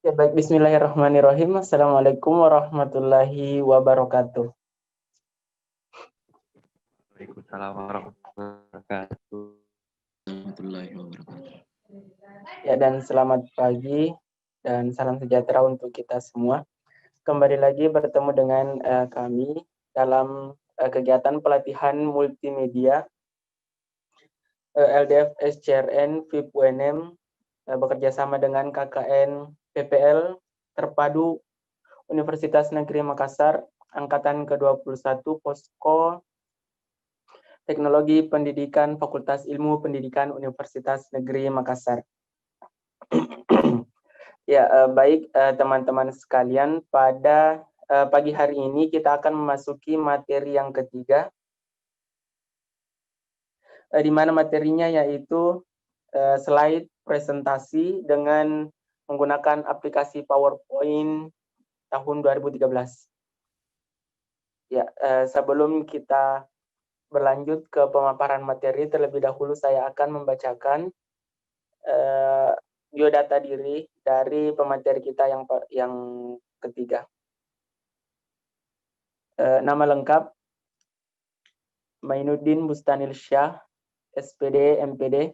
Ya, baik, bismillahirrahmanirrahim. Assalamualaikum warahmatullahi wabarakatuh. Waalaikumsalam warahmatullahi wabarakatuh. Ya, dan selamat pagi dan salam sejahtera untuk kita semua. Kembali lagi bertemu dengan kami dalam kegiatan pelatihan multimedia LDF SCRN FIP UNM bekerja sama dengan KKN PPL Terpadu Universitas Negeri Makassar Angkatan ke-21 Posko Teknologi Pendidikan Fakultas Ilmu Pendidikan Universitas Negeri Makassar. Ya, baik teman-teman sekalian, pada pagi hari ini kita akan memasuki materi yang ketiga, di mana materinya yaitu slide presentasi dengan menggunakan aplikasi PowerPoint tahun 2013. Ya, sebelum kita berlanjut ke pemaparan materi, terlebih dahulu saya akan membacakan biodata diri dari pemateri kita yang ketiga. Nama lengkap Mainuddin Bustanil Syah, SPD, MPD.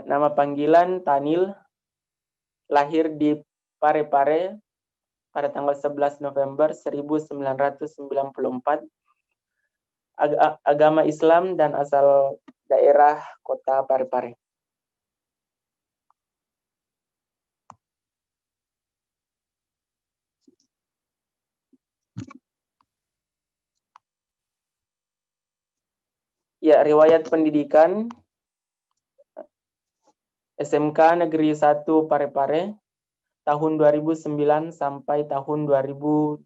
Nama panggilan Tanil, lahir di Parepare pada tanggal 11 November 1994. Agama Islam dan asal daerah kota Parepare. Ya, riwayat pendidikan SMK Negeri 1 Parepare tahun 2009 sampai tahun 2012.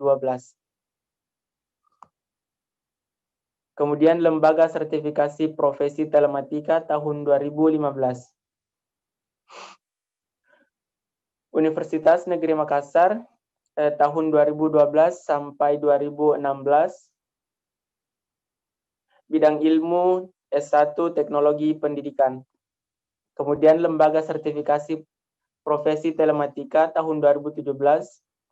Kemudian Lembaga Sertifikasi Profesi Telematika tahun 2015. Universitas Negeri Makassar tahun 2012 sampai 2016. Bidang ilmu S1 Teknologi Pendidikan. Kemudian Lembaga Sertifikasi Profesi Telematika tahun 2017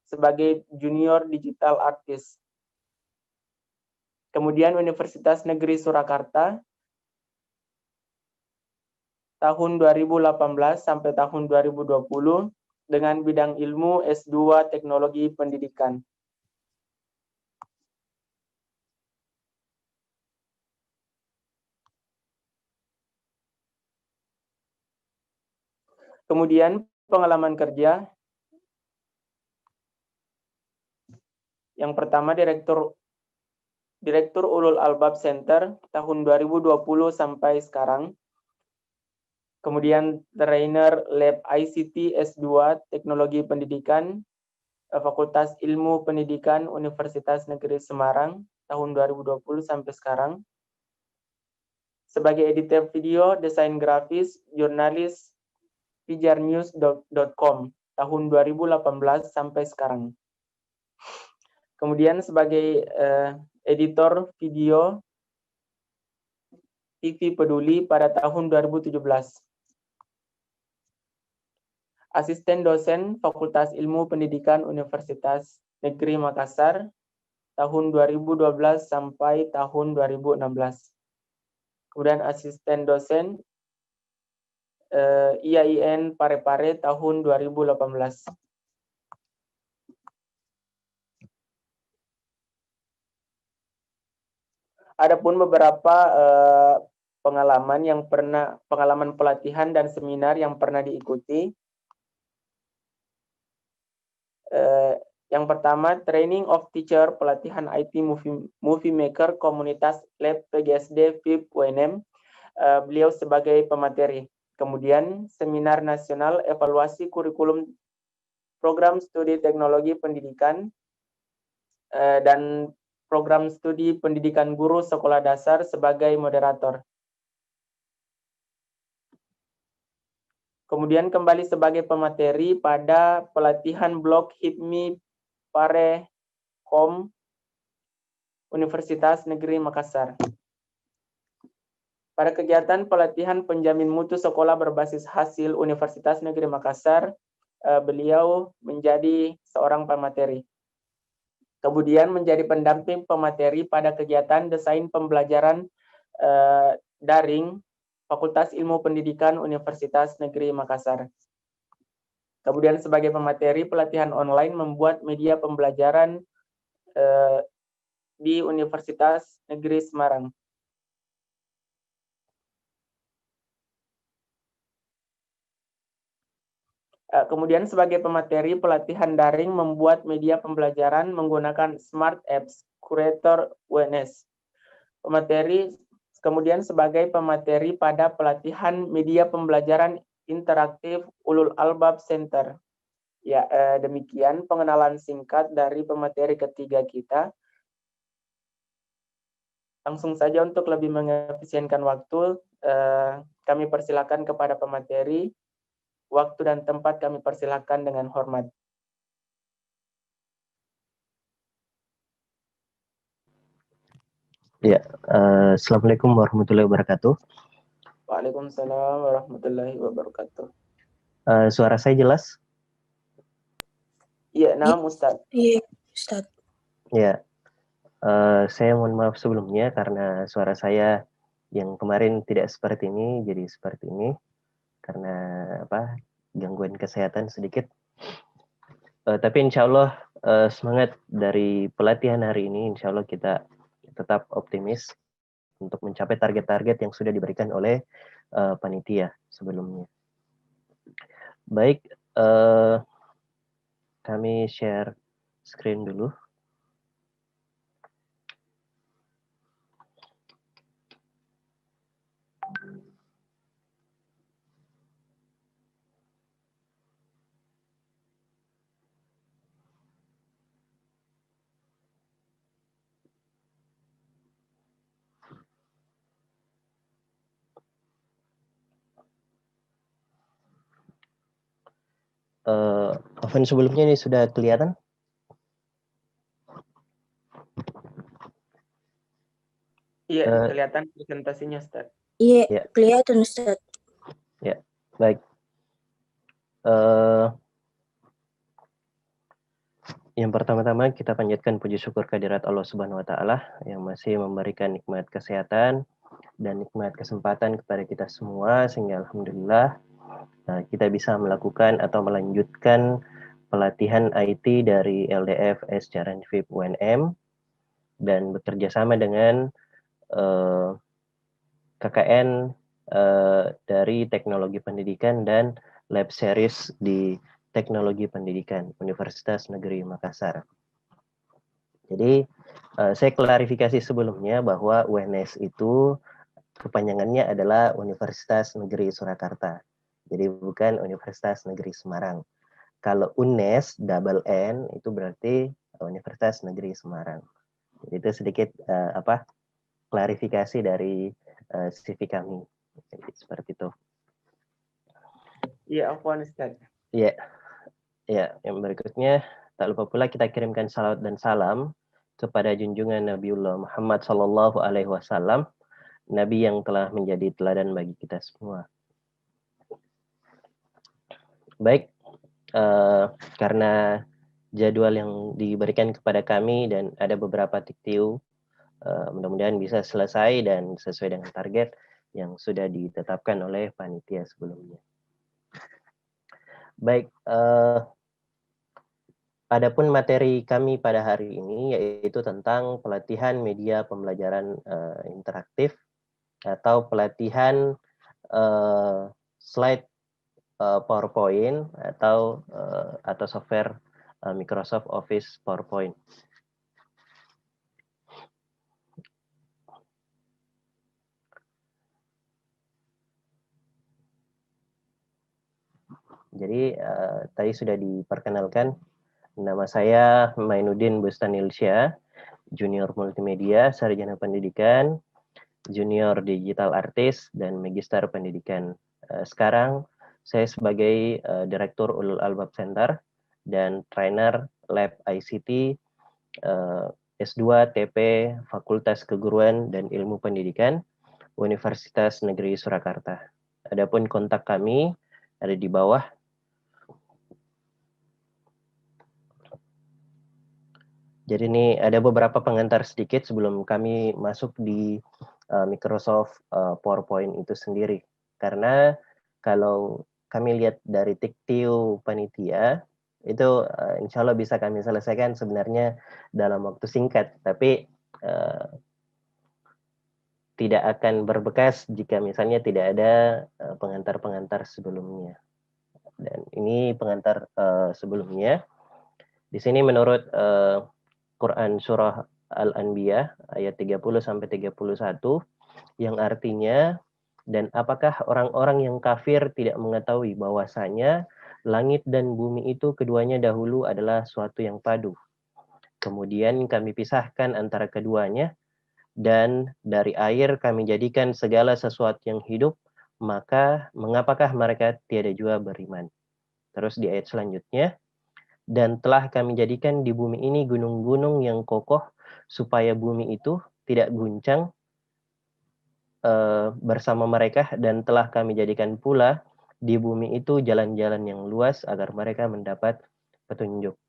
sebagai Junior Digital Artist. Kemudian Universitas Negeri Surakarta tahun 2018 sampai tahun 2020 dengan bidang ilmu S2 Teknologi Pendidikan. Kemudian pengalaman kerja. Yang pertama Direktur Ulul Albab Center tahun 2020 sampai sekarang. Kemudian trainer Lab ICT S2 Teknologi Pendidikan Fakultas Ilmu Pendidikan Universitas Negeri Semarang tahun 2020 sampai sekarang. Sebagai editor video, desain grafis, jurnalis pijarnews.com tahun 2018 sampai sekarang. Kemudian sebagai editor video TV Peduli pada tahun 2017. Asisten dosen Fakultas Ilmu Pendidikan Universitas Negeri Makassar tahun 2012 sampai tahun 2016. Kemudian asisten dosen IAIN Parepare tahun 2018. Adapun beberapa pengalaman pelatihan dan seminar yang pernah diikuti. Yang pertama, Training of Teacher pelatihan IT Movie Maker Komunitas Lab PGSD FIP UNM. Beliau sebagai pemateri. Kemudian Seminar Nasional Evaluasi Kurikulum Program Studi Teknologi Pendidikan dan Program Studi Pendidikan Guru Sekolah Dasar sebagai moderator. Kemudian kembali sebagai pemateri pada pelatihan blog HIPMI Parekom Universitas Negeri Makassar. Pada kegiatan pelatihan penjamin mutu sekolah berbasis hasil Universitas Negeri Makassar, beliau menjadi seorang pemateri. Kemudian menjadi pendamping pemateri pada kegiatan desain pembelajaran daring Fakultas Ilmu Pendidikan Universitas Negeri Makassar. Kemudian sebagai pemateri pelatihan online membuat media pembelajaran di Universitas Negeri Semarang. Kemudian sebagai pemateri pelatihan daring membuat media pembelajaran menggunakan Smart Apps Curator UNS. Kemudian sebagai pemateri pada pelatihan media pembelajaran interaktif Ulul Albab Center. Ya, demikian pengenalan singkat dari pemateri ketiga kita. Langsung saja untuk lebih mengefisienkan waktu, kami persilakan kepada pemateri. Waktu dan tempat kami persilakan dengan hormat. Ya, Assalamualaikum warahmatullahi wabarakatuh. Waalaikumsalam warahmatullahi wabarakatuh. Suara saya jelas? Iya, naam Ustaz. Iya, Ustaz. Ya, saya mohon maaf sebelumnya karena suara saya yang kemarin tidak seperti ini, jadi seperti ini karena gangguan kesehatan sedikit. Tapi insya Allah semangat dari pelatihan hari ini, insya Allah kita tetap optimis untuk mencapai target-target yang sudah diberikan oleh panitia sebelumnya. Baik, kami share screen dulu. Oven sebelumnya ini sudah kelihatan? Iya, kelihatan presentasinya, Ustaz. Iya, Ya. kelihatan, Ustaz. Ya, baik. Yang pertama-tama kita panjatkan puji syukur kehadirat Allah Subhanahu wa taala yang masih memberikan nikmat kesehatan dan nikmat kesempatan kepada kita semua sehingga alhamdulillah kita bisa melakukan atau melanjutkan pelatihan IT dari LDF Sjaran VIP UNM dan bekerja sama dengan KKN dari Teknologi Pendidikan dan Lab Series di Teknologi Pendidikan Universitas Negeri Makassar. Jadi saya klarifikasi sebelumnya bahwa UNS itu kepanjangannya adalah Universitas Negeri Surakarta. Jadi bukan Universitas Negeri Semarang. Kalau UNES double N itu berarti Universitas Negeri Semarang. Jadi itu sedikit klarifikasi dari CV kami. Jadi, seperti itu. Iya, afwan Ustaz. Iya. Ya, yang berikutnya tak lupa pula kita kirimkan salawat dan salam kepada junjungan Nabiullah Muhammad Sallallahu Alaihi Wasallam, Nabi yang telah menjadi teladan bagi kita semua. Baik, karena jadwal yang diberikan kepada kami dan ada beberapa tiktiu, mudah-mudahan bisa selesai dan sesuai dengan target yang sudah ditetapkan oleh panitia sebelumnya. Baik, adapun materi kami pada hari ini yaitu tentang pelatihan media pembelajaran interaktif atau pelatihan slide PowerPoint atau software Microsoft Office PowerPoint. Jadi tadi sudah diperkenalkan, nama saya Mainuddin Bustanilsyah, Junior Multimedia, Sarjana Pendidikan, Junior Digital Artist, dan Magister Pendidikan. Sekarang saya sebagai Direktur Ulul Albab Center dan Trainer Lab ICT S2 TP Fakultas Keguruan dan Ilmu Pendidikan Universitas Negeri Surakarta. Adapun kontak kami ada di bawah. Jadi ini ada beberapa pengantar sedikit sebelum kami masuk di Microsoft PowerPoint itu sendiri. Karena kalau kami lihat dari Tiktiu panitia, itu insya Allah bisa kami selesaikan sebenarnya dalam waktu singkat. Tapi tidak akan berbekas jika misalnya tidak ada pengantar-pengantar sebelumnya. Dan ini pengantar sebelumnya. Di sini menurut Quran Surah Al-Anbiya ayat 30-31 yang artinya, dan apakah orang-orang yang kafir tidak mengetahui bahwasanya langit dan bumi itu keduanya dahulu adalah suatu yang padu. Kemudian kami pisahkan antara keduanya, dan dari air kami jadikan segala sesuatu yang hidup, maka mengapakah mereka tiada juga beriman. Terus di ayat selanjutnya, dan telah kami jadikan di bumi ini gunung-gunung yang kokoh, supaya bumi itu tidak guncang bersama mereka, dan telah kami jadikan pula di bumi itu jalan-jalan yang luas agar mereka mendapat petunjuk.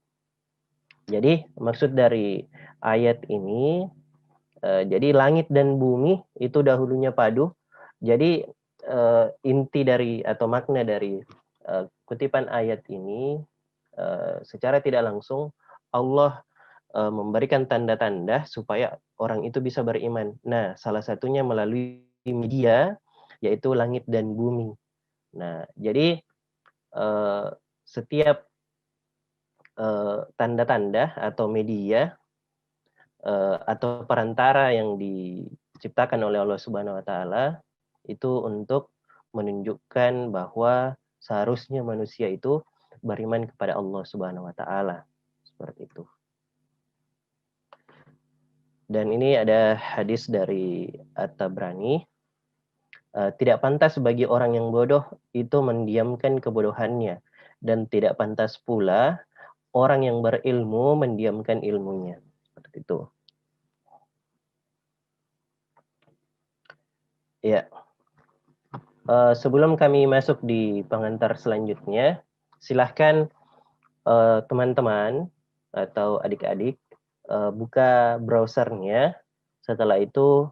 Jadi maksud dari ayat ini, jadi langit dan bumi itu dahulunya padu. Jadi inti dari atau makna dari kutipan ayat ini, secara tidak langsung Allah memberikan tanda-tanda supaya orang itu bisa beriman. Nah, salah satunya melalui media, yaitu langit dan bumi. Nah, jadi setiap tanda-tanda atau media atau perantara yang diciptakan oleh Allah Subhanahu wa taala itu untuk menunjukkan bahwa seharusnya manusia itu beriman kepada Allah Subhanahu wa taala. Seperti itu. Dan ini ada hadis dari At-Tabrani, tidak pantas bagi orang yang bodoh itu mendiamkan kebodohannya, dan tidak pantas pula orang yang berilmu mendiamkan ilmunya. Seperti itu. Ya. Sebelum kami masuk di pengantar selanjutnya, silahkan teman-teman atau adik-adik buka browsernya. Setelah itu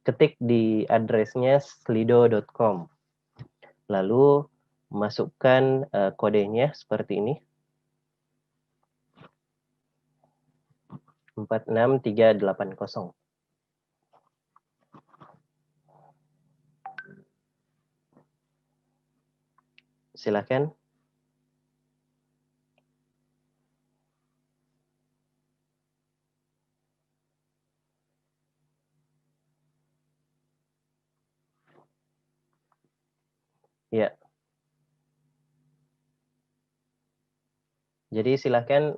ketik di addressnya slido.com. Lalu masukkan kodenya seperti ini. 46380. Silakan. Ya. Jadi silakan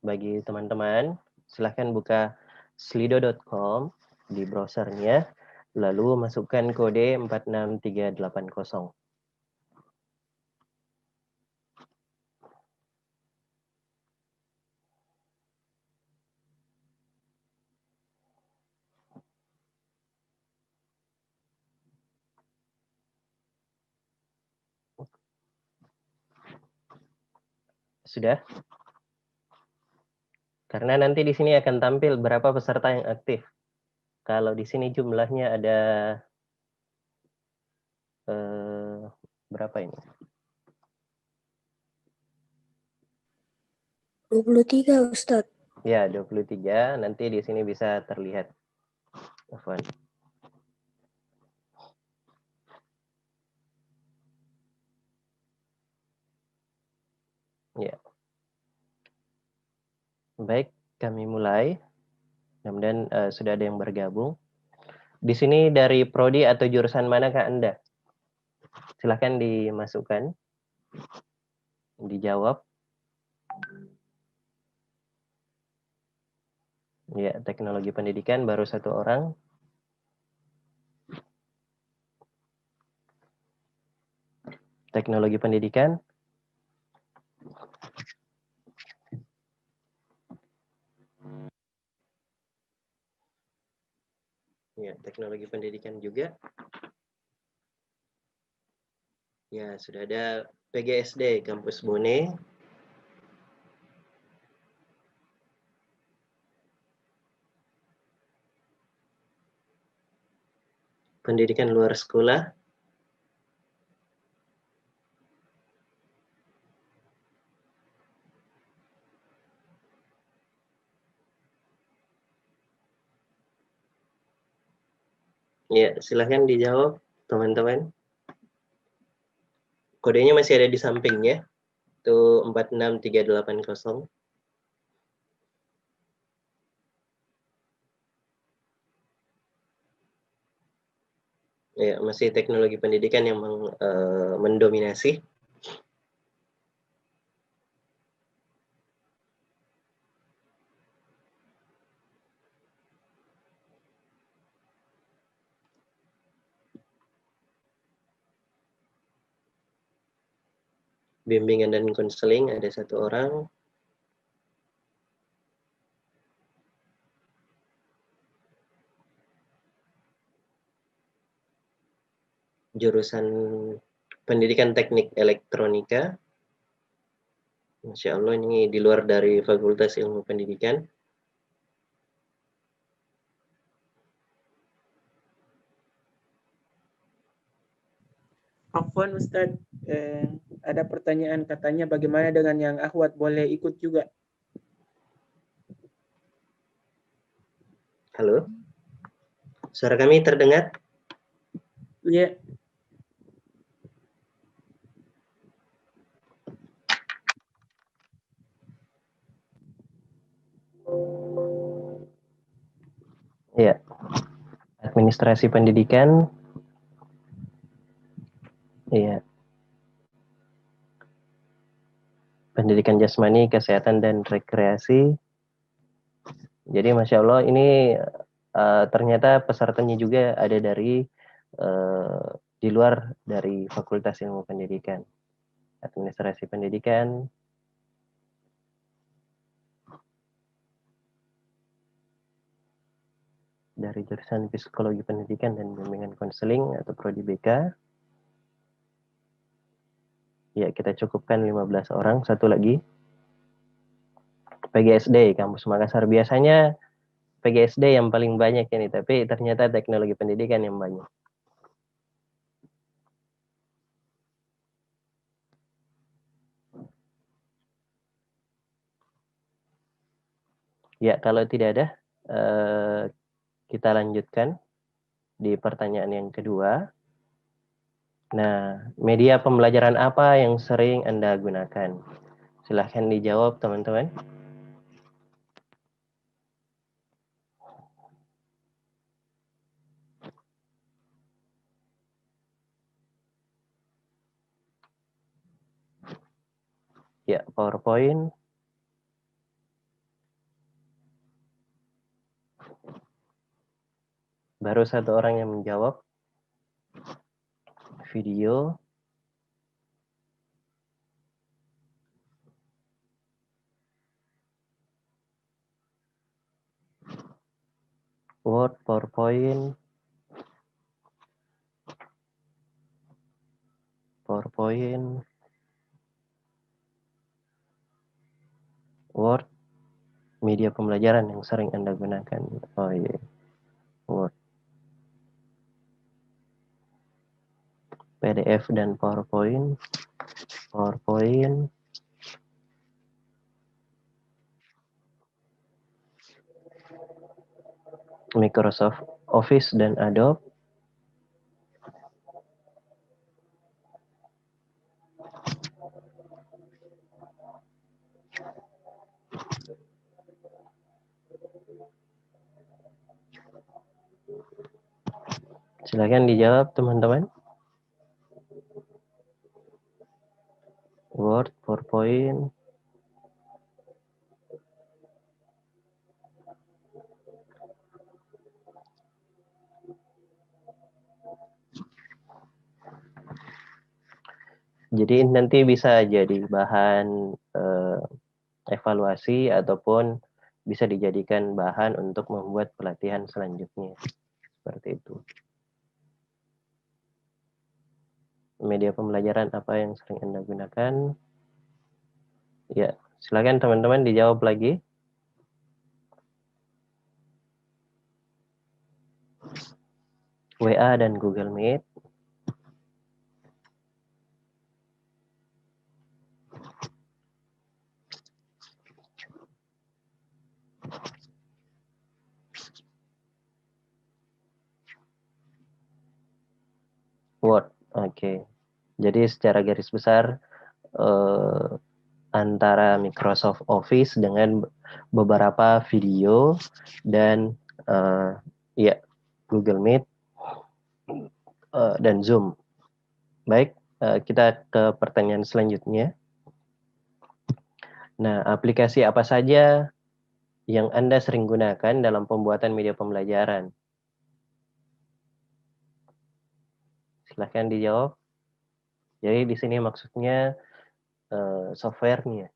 bagi teman-teman, silakan buka slido.com di browsernya, lalu masukkan kode 46380. Sudah? Karena nanti di sini akan tampil berapa peserta yang aktif. Kalau di sini jumlahnya ada berapa ini? 23, Ustadz. Ya, 23. Nanti di sini bisa terlihat. Afwan. Ya. Baik, kami mulai. Mudah-mudahan sudah ada yang bergabung. Di sini dari prodi atau jurusan manakah Anda? Silahkan dimasukkan. Dijawab. Ya, teknologi pendidikan baru satu orang. Teknologi pendidikan. Ya, teknologi pendidikan juga. Ya, sudah ada PGSD Kampus Bone. Pendidikan luar sekolah. Ya, silahkan dijawab, teman-teman. Kodenya masih ada di sampingnya. Itu 46380. Ya, masih teknologi pendidikan yang mendominasi. Bimbingan dan konseling ada 1 orang. Jurusan pendidikan teknik elektronika. Masya Allah, ini di luar dari Fakultas Ilmu Pendidikan. Afwan Ustadz, ada pertanyaan katanya bagaimana dengan yang akhwat, boleh ikut juga? Halo? Suara kami terdengar? Iya. Ya. Administrasi pendidikan. Iya. Pendidikan jasmani, kesehatan, dan rekreasi. Jadi Masya Allah ini ternyata pesertanya juga ada dari di luar dari Fakultas Ilmu Pendidikan. Administrasi pendidikan, dari jurusan Psikologi Pendidikan dan Bimbingan Konseling atau Prodi BK. Ya, kita cukupkan 15 orang. Satu lagi, PGSD Kampus Makassar. Biasanya PGSD yang paling banyak ini, tapi ternyata teknologi pendidikan yang banyak. Ya, kalau tidak ada, kita lanjutkan di pertanyaan yang kedua. Nah, media pembelajaran apa yang sering Anda gunakan? Silahkan dijawab, teman-teman. Ya, PowerPoint. Baru 1 orang yang menjawab. Video. Word, PowerPoint. PowerPoint. Word. Media pembelajaran yang sering Anda gunakan. Oh iya. Word. PDF dan PowerPoint. PowerPoint. Microsoft Office dan Adobe. Silakan dijawab, teman-teman. Word, PowerPoint. Jadi nanti bisa jadi bahan evaluasi ataupun bisa dijadikan bahan untuk membuat pelatihan selanjutnya. seperti itu. Media pembelajaran apa yang sering Anda gunakan? Ya, silakan teman-teman dijawab lagi. WA dan Google Meet. Word, oke. Jadi secara garis besar antara Microsoft Office dengan beberapa video dan ya Google Meet dan Zoom. Baik, kita ke pertanyaan selanjutnya. Nah, aplikasi apa saja yang Anda sering gunakan dalam pembuatan media pembelajaran? Silahkan dijawab. Jadi di sini maksudnya softwarenya.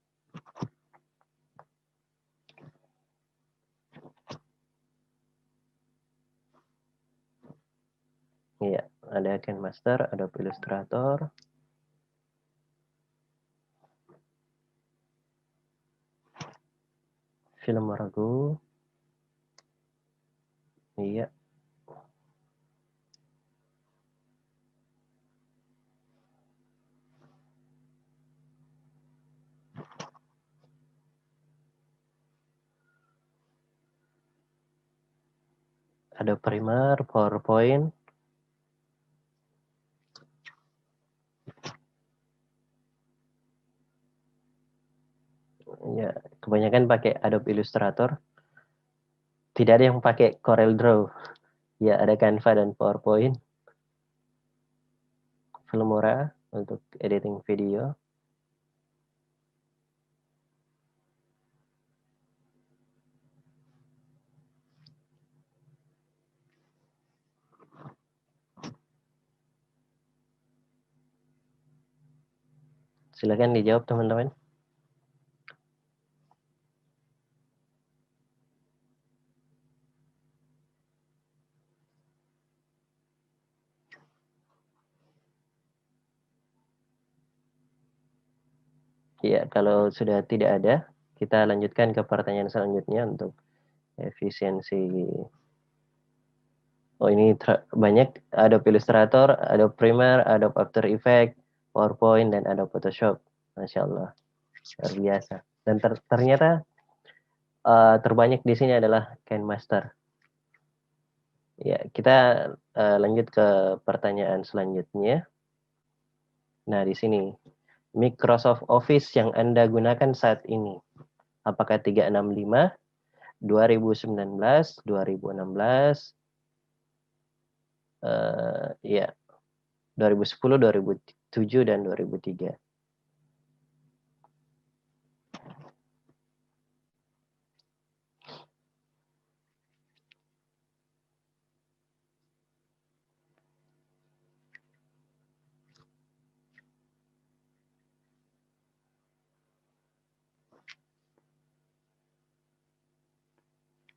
Iya, ada KineMaster, Adobe Illustrator. Filmora. Iya. Ada Premiere, PowerPoint. Ya, kebanyakan pakai Adobe Illustrator. Tidak ada yang pakai CorelDRAW. Ya, ada Canva dan PowerPoint. Filmora untuk editing video. Silakan dijawab teman-teman. Ya, kalau sudah tidak ada, kita lanjutkan ke pertanyaan selanjutnya untuk efisiensi. Oh, ini banyak Adobe Illustrator, Adobe Premiere, Adobe After Effects, PowerPoint, dan Adobe Photoshop. Masya Allah, luar biasa. Dan ternyata terbanyak di sini adalah KineMaster. Ya, kita lanjut ke pertanyaan selanjutnya. Nah, di sini Microsoft Office yang Anda gunakan saat ini, apakah 365, 2019, 2016, ya, 2010, 2007, dan 2003.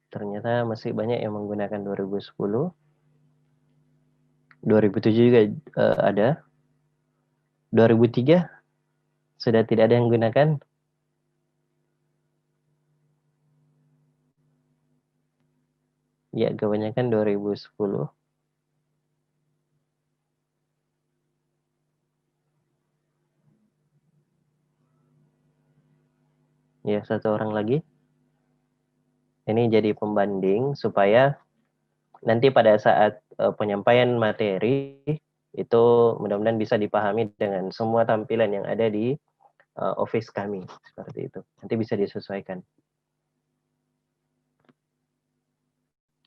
Ternyata masih banyak yang menggunakan 2010. 2007 juga ada. 2003 sudah tidak ada yang gunakan. Ya, kebanyakan 2010. Ya, satu orang lagi. Ini jadi pembanding supaya nanti pada saat penyampaian materi itu mudah-mudahan bisa dipahami dengan semua tampilan yang ada di Office kami. Seperti itu. Nanti bisa disesuaikan.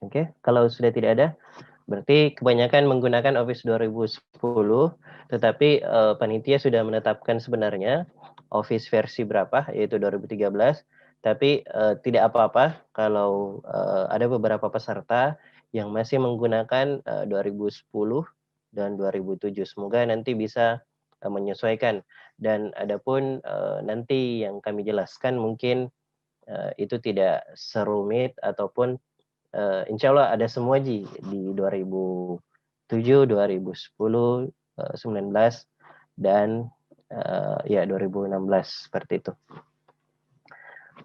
Oke, kalau sudah tidak ada, berarti kebanyakan menggunakan Office 2010, tetapi panitia sudah menetapkan sebenarnya Office versi berapa, yaitu 2013, tapi tidak apa-apa kalau ada beberapa peserta yang masih menggunakan 2010 dan 2007. Semoga nanti bisa menyesuaikan. Dan adapun nanti yang kami jelaskan mungkin itu tidak serumit ataupun insya Allah ada semua Ji di 2007, 2010, 19 dan ya 2016 seperti itu.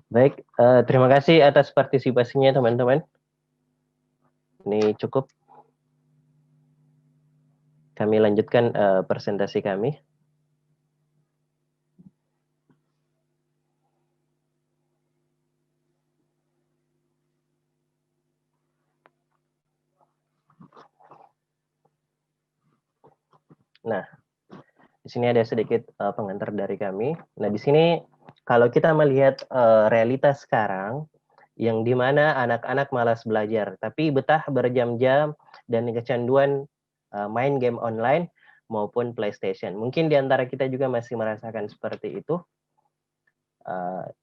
Baik, terima kasih atas partisipasinya teman-teman. Ini cukup. Kami lanjutkan presentasi kami. Nah, di sini ada sedikit pengantar dari kami. Nah, di sini kalau kita melihat realitas sekarang, yang dimana anak-anak malas belajar, tapi betah berjam-jam dan kecanduan main game online maupun PlayStation. Mungkin di antara kita juga masih merasakan seperti itu,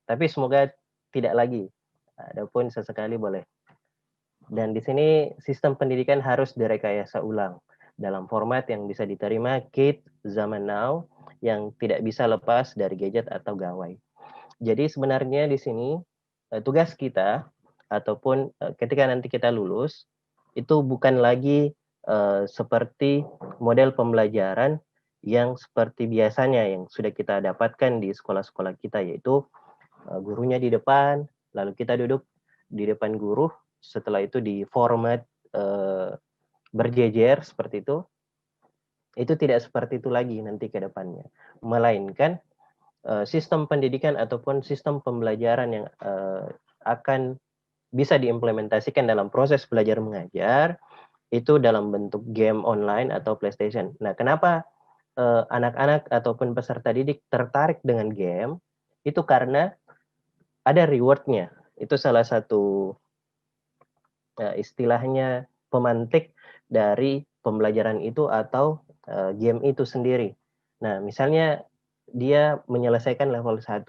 tapi semoga tidak lagi. Adapun sesekali boleh. Dan di sini sistem pendidikan harus direkayasa ulang dalam format yang bisa diterima kids zaman now yang tidak bisa lepas dari gadget atau gawai. Jadi sebenarnya di sini tugas kita ataupun ketika nanti kita lulus itu bukan lagi seperti model pembelajaran yang seperti biasanya yang sudah kita dapatkan di sekolah-sekolah kita, yaitu gurunya di depan, lalu kita duduk di depan guru, setelah itu di format berjejer seperti itu tidak seperti itu lagi nanti ke depannya. Melainkan sistem pendidikan ataupun sistem pembelajaran yang akan bisa diimplementasikan dalam proses belajar mengajar itu dalam bentuk game online atau PlayStation. Nah, kenapa anak-anak ataupun peserta didik tertarik dengan game? Itu karena ada rewardnya. Itu salah satu istilahnya pemantik dari pembelajaran itu atau game itu sendiri. Nah, misalnya dia menyelesaikan level 1,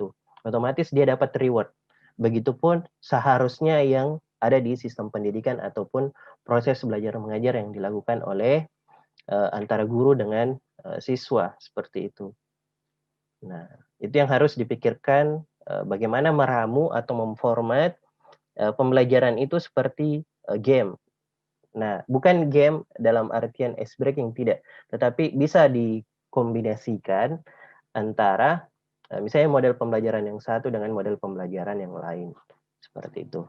otomatis dia dapat reward. Begitupun seharusnya yang ada di sistem pendidikan ataupun proses belajar mengajar yang dilakukan oleh antara guru dengan siswa seperti itu. Nah, itu yang harus dipikirkan bagaimana meramu atau memformat pembelajaran itu seperti game. Nah, bukan game dalam artian ice breaking, tidak. Tetapi bisa dikombinasikan antara misalnya model pembelajaran yang satu dengan model pembelajaran yang lain. Seperti itu.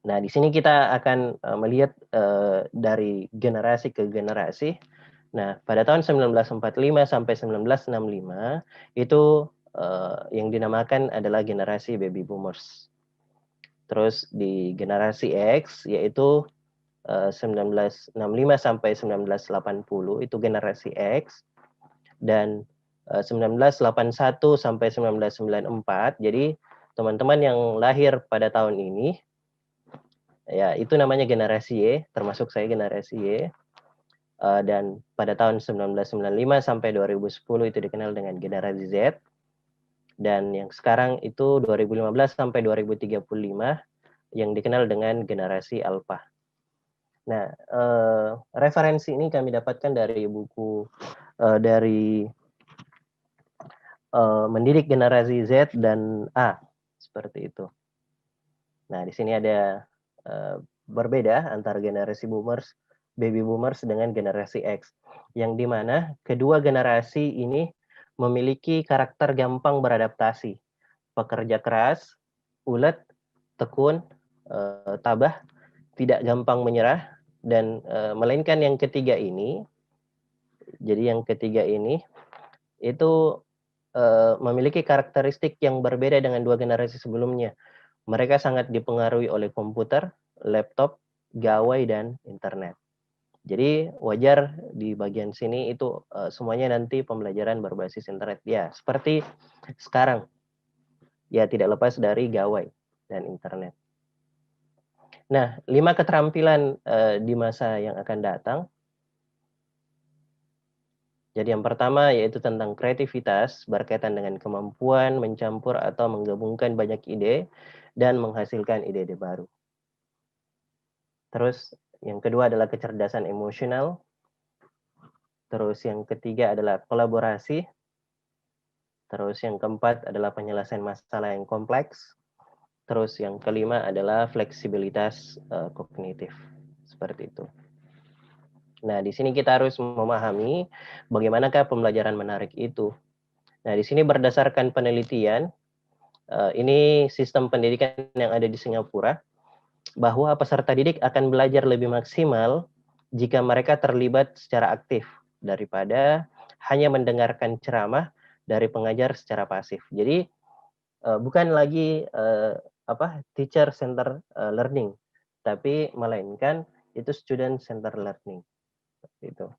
Nah, di sini kita akan melihat dari generasi ke generasi. Nah, pada tahun 1945 sampai 1965 itu yang dinamakan adalah generasi baby boomers. Terus di generasi X yaitu 1965 sampai 1980 itu generasi X, dan 1981 sampai 1994. Jadi teman-teman yang lahir pada tahun ini ya itu namanya generasi Y, termasuk saya generasi Y. Dan pada tahun 1995 sampai 2010 itu dikenal dengan generasi Z. Dan yang sekarang itu 2015 sampai 2035 yang dikenal dengan generasi Alpha. Nah, referensi ini kami dapatkan dari buku dari Mendidik Generasi Z dan A, seperti itu. Nah, di sini ada berbeda antara generasi boomers, baby boomers dengan generasi X, yang dimana kedua generasi ini memiliki karakter gampang beradaptasi, pekerja keras, ulet, tekun, tabah, tidak gampang menyerah, dan melainkan yang ketiga ini, jadi yang ketiga ini itu memiliki karakteristik yang berbeda dengan dua generasi sebelumnya. Mereka sangat dipengaruhi oleh komputer, laptop, gawai, dan internet. Jadi wajar di bagian sini itu semuanya nanti pembelajaran berbasis internet. Ya, seperti sekarang. Ya, tidak lepas dari gawai dan internet. Nah, 5 keterampilan di masa yang akan datang. Jadi yang pertama yaitu tentang kreativitas, berkaitan dengan kemampuan mencampur atau menggabungkan banyak ide dan menghasilkan ide-ide baru. Terus yang kedua adalah kecerdasan emosional. Terus yang ketiga adalah kolaborasi. Terus yang keempat adalah penyelesaian masalah yang kompleks. Terus yang kelima adalah fleksibilitas kognitif. Seperti itu. Nah, di sini kita harus memahami bagaimanakah pembelajaran menarik itu. Nah, di sini berdasarkan penelitian, ini sistem pendidikan yang ada di Singapura, bahwa peserta didik akan belajar lebih maksimal jika mereka terlibat secara aktif daripada hanya mendengarkan ceramah dari pengajar secara pasif. Jadi bukan lagi teacher center learning, tapi melainkan itu student center learning. Itu.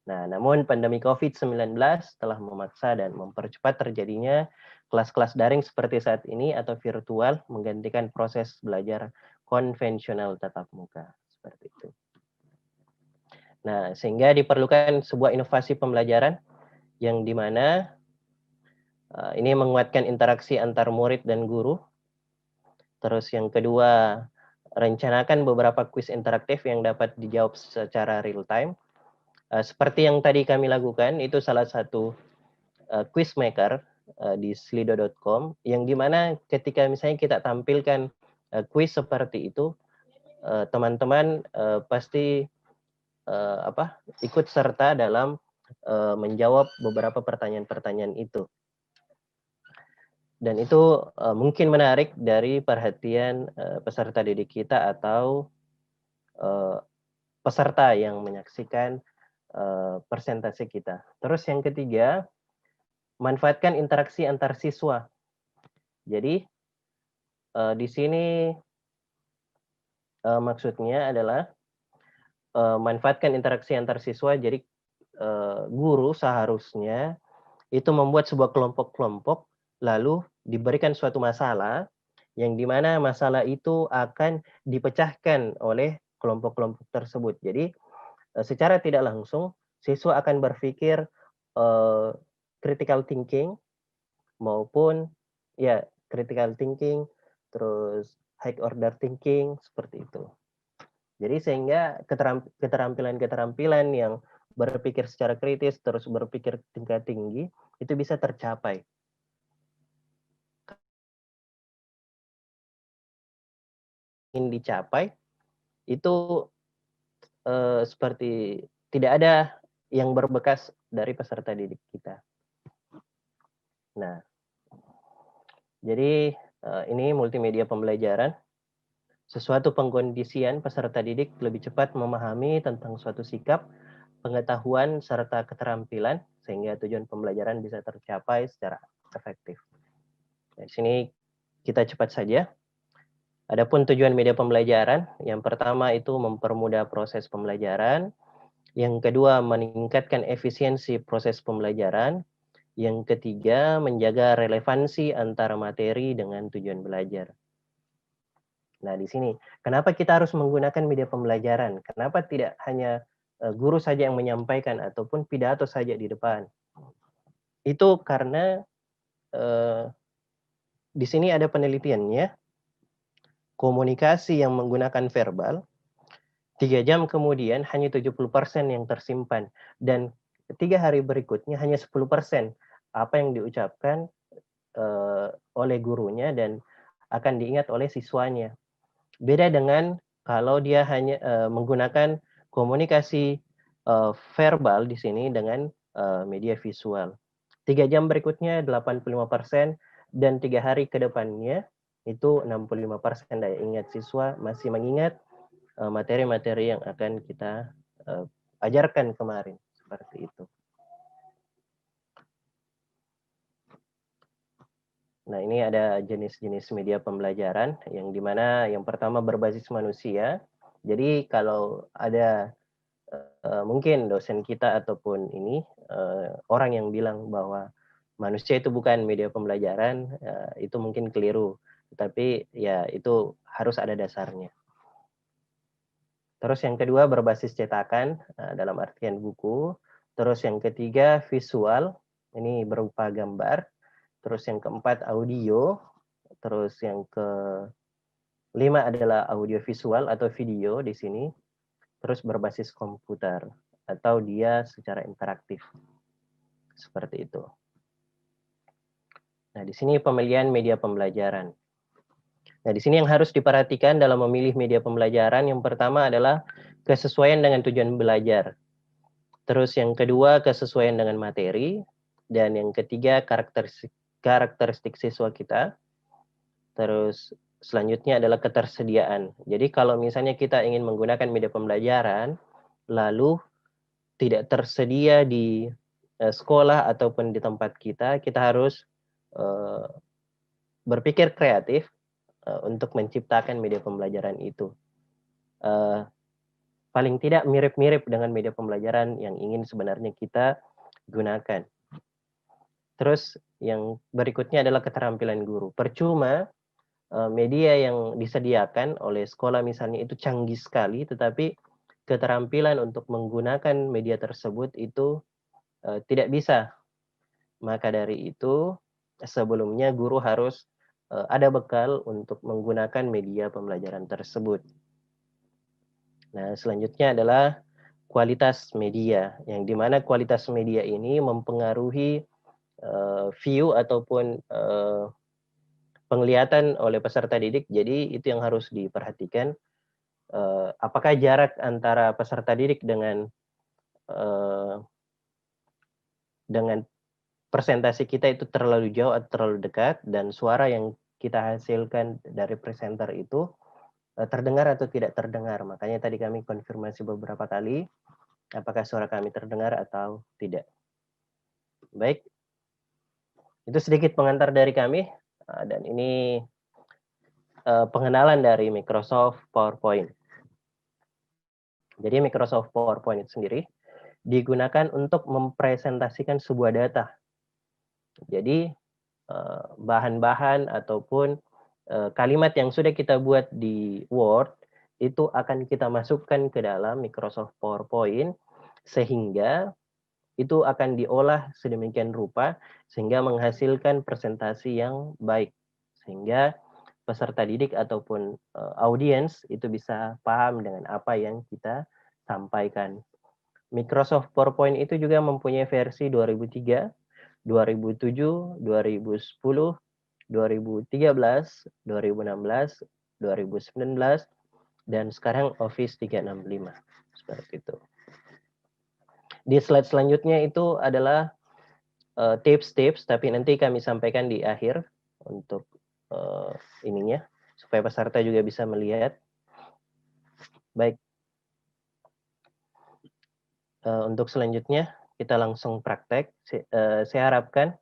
Nah, namun pandemi COVID-19 telah memaksa dan mempercepat terjadinya kelas-kelas daring seperti saat ini atau virtual menggantikan proses belajar konvensional tatap muka. Seperti itu. Nah, sehingga diperlukan sebuah inovasi pembelajaran yang dimana ini menguatkan interaksi antar murid dan guru. Terus yang kedua, rencanakan beberapa kuis interaktif yang dapat dijawab secara real time. Seperti yang tadi kami lakukan, itu salah satu quiz maker di slido.com, yang dimana ketika misalnya kita tampilkan quiz seperti itu, teman-teman pasti ikut serta dalam menjawab beberapa pertanyaan-pertanyaan itu. Dan itu mungkin menarik dari perhatian peserta didik kita atau peserta yang menyaksikan presentasi kita. Terus yang ketiga, manfaatkan interaksi antar siswa. Jadi di sini maksudnya adalah manfaatkan interaksi antar siswa. Jadi guru seharusnya itu membuat sebuah kelompok-kelompok, lalu diberikan suatu masalah, yang dimana masalah itu akan dipecahkan oleh kelompok-kelompok tersebut. Jadi secara tidak langsung siswa akan berpikir critical thinking maupun critical thinking, terus high order thinking, seperti itu. Jadi sehingga keterampilan-keterampilan yang berpikir secara kritis, terus berpikir tingkat tinggi, itu bisa tercapai. Ingin dicapai, itu seperti tidak ada yang berbekas dari peserta didik kita. Nah, jadi ini multimedia pembelajaran, sesuatu pengkondisian peserta didik lebih cepat memahami tentang suatu sikap, pengetahuan, serta keterampilan, sehingga tujuan pembelajaran bisa tercapai secara efektif. Di sini kita cepat saja. Adapun tujuan media pembelajaran, yang pertama itu mempermudah proses pembelajaran, yang kedua meningkatkan efisiensi proses pembelajaran, yang ketiga menjaga relevansi antara materi dengan tujuan belajar. Nah, di sini kenapa kita harus menggunakan media pembelajaran? Kenapa tidak hanya guru saja yang menyampaikan ataupun pidato saja di depan? Itu karena di sini ada penelitiannya, komunikasi yang menggunakan verbal 3 jam kemudian hanya 70% yang tersimpan, dan 3 hari berikutnya hanya 10% apa yang diucapkan oleh gurunya dan akan diingat oleh siswanya. Beda dengan kalau dia hanya menggunakan komunikasi verbal di sini dengan media visual. 3 jam berikutnya 85% dan 3 hari ke depannya itu 65% daya ingat siswa masih mengingat materi-materi yang akan kita ajarkan kemarin. Seperti itu. Nah, ini ada jenis-jenis media pembelajaran yang dimana yang pertama berbasis manusia. Jadi kalau ada mungkin dosen kita ataupun ini orang yang bilang bahwa manusia itu bukan media pembelajaran, itu mungkin keliru. Tapi ya itu harus ada dasarnya. Terus yang kedua berbasis cetakan dalam artian buku. Terus yang ketiga visual, ini berupa gambar. Terus yang keempat audio. Terus yang kelima adalah audio visual atau video di sini. Terus berbasis komputer atau dia secara interaktif. Seperti itu. Nah, di sini pemilihan media pembelajaran. Nah, di sini yang harus diperhatikan dalam memilih media pembelajaran, yang pertama adalah kesesuaian dengan tujuan belajar. Terus yang kedua, kesesuaian dengan materi. Dan yang ketiga, karakteristik siswa kita. Terus selanjutnya adalah ketersediaan. Jadi kalau misalnya kita ingin menggunakan media pembelajaran, lalu tidak tersedia di sekolah ataupun di tempat kita, kita harus berpikir kreatif untuk menciptakan media pembelajaran itu. Paling tidak mirip-mirip dengan media pembelajaran yang ingin sebenarnya kita gunakan. Terus yang berikutnya adalah keterampilan guru. Percuma media yang disediakan oleh sekolah misalnya itu canggih sekali, tetapi keterampilan untuk menggunakan media tersebut itu tidak bisa. Maka dari itu sebelumnya guru harus ada bekal untuk menggunakan media pembelajaran tersebut. Nah, selanjutnya adalah kualitas media, yang dimana kualitas media ini mempengaruhi view ataupun penglihatan oleh peserta didik. Jadi itu yang harus diperhatikan. Apakah jarak antara peserta didik dengan presentasi kita itu terlalu jauh atau terlalu dekat, dan suara yang kita hasilkan dari presenter itu terdengar atau tidak terdengar. Makanya tadi kami konfirmasi beberapa kali apakah suara kami terdengar atau tidak. Baik, itu sedikit pengantar dari kami, dan ini pengenalan dari Microsoft PowerPoint. Jadi Microsoft PowerPoint itu sendiri digunakan untuk mempresentasikan sebuah data. Jadi bahan-bahan ataupun kalimat yang sudah kita buat di Word itu akan kita masukkan ke dalam Microsoft PowerPoint sehingga itu akan diolah sedemikian rupa sehingga menghasilkan presentasi yang baik, sehingga peserta didik ataupun audiens itu bisa paham dengan apa yang kita sampaikan. Microsoft PowerPoint itu juga mempunyai versi 2003, 2007, 2010, 2013, 2016, 2019, dan sekarang Office 365. Seperti itu. Di slide selanjutnya itu adalah tips-tips, tapi nanti kami sampaikan di akhir untuk ininya, supaya peserta juga bisa melihat. Baik. Untuk selanjutnya, kita langsung praktek. Saya harapkan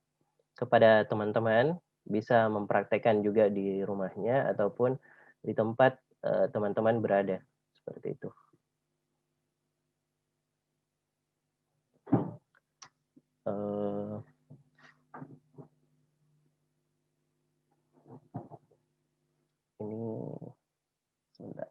kepada teman-teman bisa mempraktekkan juga di rumahnya ataupun di tempat teman-teman berada. Seperti itu. Ini sebentar.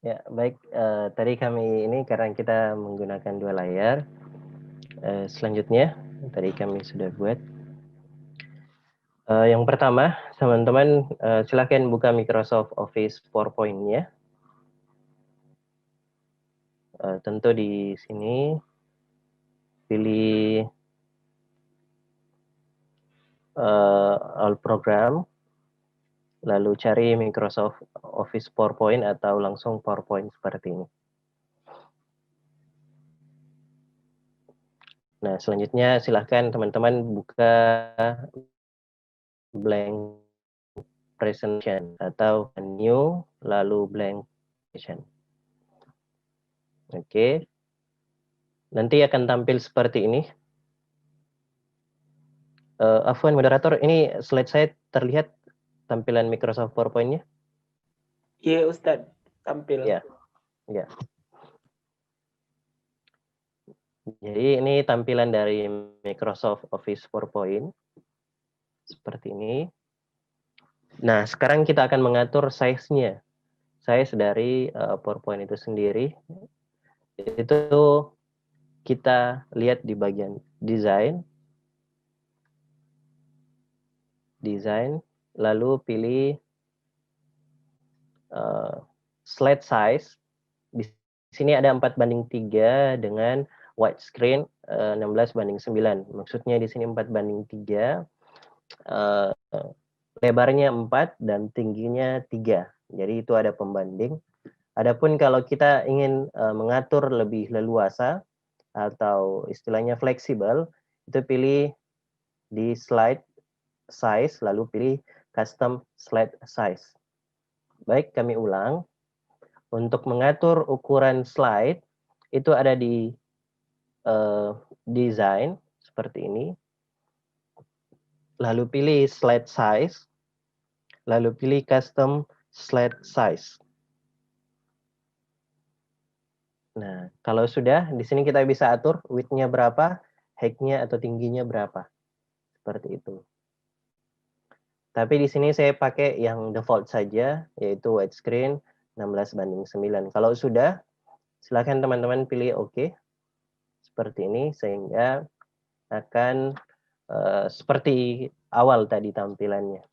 Ya, baik. Tadi kami ini karena kita menggunakan dua layar. Selanjutnya, tadi kami sudah buat. Yang pertama, teman-teman silakan buka Microsoft Office PowerPoint-nya. Tentu di sini pilih all program, lalu cari Microsoft Office PowerPoint atau langsung PowerPoint seperti ini. Nah, selanjutnya silahkan teman-teman buka blank presentation atau new lalu blank presentation. Oke. Nanti akan tampil seperti ini. Afwan moderator, ini slide saya terlihat tampilan Microsoft PowerPoint-nya? Iya Ustadz, tampil. Ya. Ya. Jadi ini tampilan dari Microsoft Office PowerPoint. Seperti ini. Nah, sekarang kita akan mengatur size-nya. Size dari PowerPoint itu sendiri. Itu kita lihat di bagian desain. Desain, lalu pilih slide size. Di sini ada 4:3 dengan widescreen 16:9. Maksudnya di sini 4:3, lebarnya 4 dan tingginya 3. Jadi itu ada pembanding. Adapun kalau kita ingin mengatur lebih leluasa atau istilahnya fleksibel, itu pilih di slide size, lalu pilih custom slide size. Baik, kami ulang. Untuk mengatur ukuran slide, itu ada di design, seperti ini. Lalu pilih slide size, lalu pilih custom slide size. Nah, kalau sudah, di sini kita bisa atur width-nya berapa, height-nya atau tingginya berapa. Seperti itu. Tapi di sini saya pakai yang default saja, yaitu widescreen 16:9. Kalau sudah, silakan teman-teman pilih OK. Seperti ini, sehingga akan seperti awal tadi tampilannya.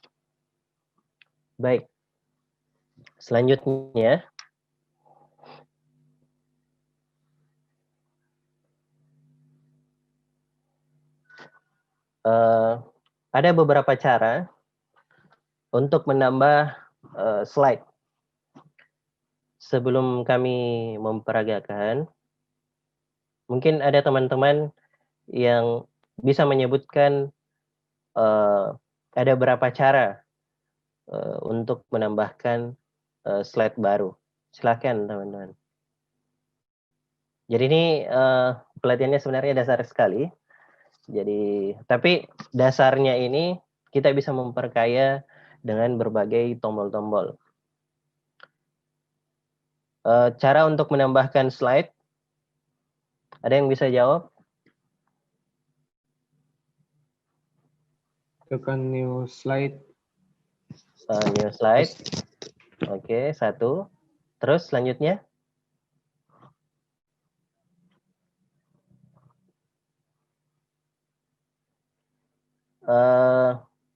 Baik. Selanjutnya, ada beberapa cara untuk menambah slide. Sebelum kami memperagakan, mungkin ada teman-teman yang bisa menyebutkan ada berapa cara untuk menambahkan slide baru. Silakan teman-teman. Jadi ini pelatihannya sebenarnya dasar sekali. Jadi, tapi dasarnya ini kita bisa memperkaya dengan berbagai tombol-tombol. Cara untuk menambahkan slide, ada yang bisa jawab? Tekan new slide. New slide. Oke, 1. Terus selanjutnya?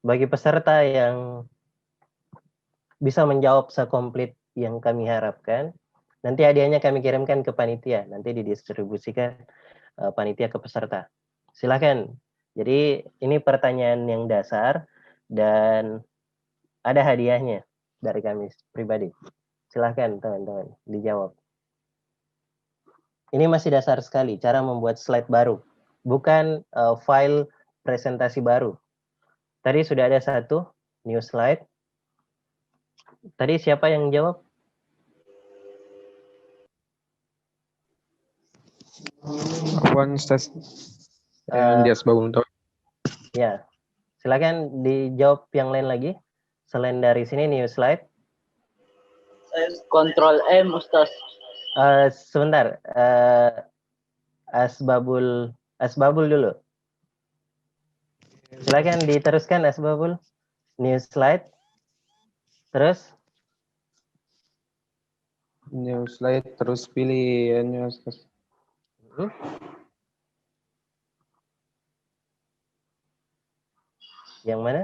Bagi peserta yang bisa menjawab sekomplit yang kami harapkan, nanti hadiahnya kami kirimkan ke panitia, nanti didistribusikan panitia ke peserta. Silakan. Jadi ini pertanyaan yang dasar dan ada hadiahnya dari kami pribadi. Silakan teman-teman dijawab. Ini masih dasar sekali, cara membuat slide baru, bukan file presentasi baru. Tadi sudah ada 1 new slide. Tadi siapa yang jawab? Afwan Ustaz. Dias Babung. Ya, silakan dijawab yang lain lagi. Selain dari sini new slide. Control M Ustaz. Sebentar. Asbabul dulu. Silakan diteruskan Asbabul. New slide. Terus New slide, terus pilih new slide. Yang mana?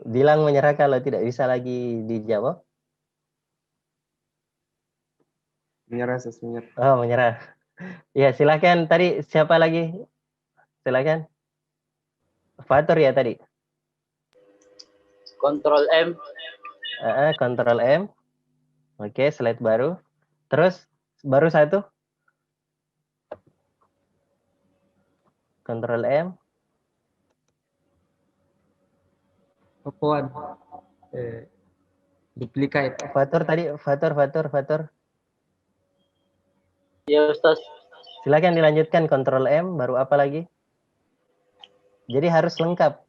Bilang menyerah kalau tidak bisa lagi dijawab. Menyerah, menyerah. Oh, menyerah. Ya, silakan. Tadi siapa lagi? Silakan. Fatur ya tadi. Control M. Control M. Oke, slide baru. Terus baru satu. Control M. Apaan? Duplicate. Fatur tadi. Fatur. Ya Ustaz. Silakan dilanjutkan. Control M. Baru apa lagi? Jadi harus lengkap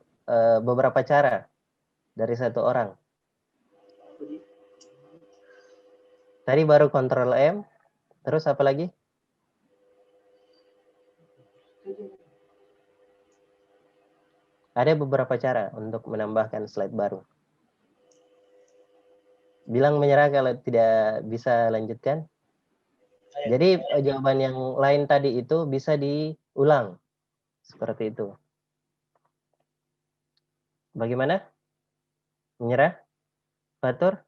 beberapa cara dari satu orang. Tadi baru Control M. Terus apa lagi? Ada beberapa cara untuk menambahkan slide baru. Bilang menyerah kalau tidak bisa lanjutkan. Jadi jawaban yang lain tadi itu bisa diulang. Seperti itu. Bagaimana? Menyerah? Fatur?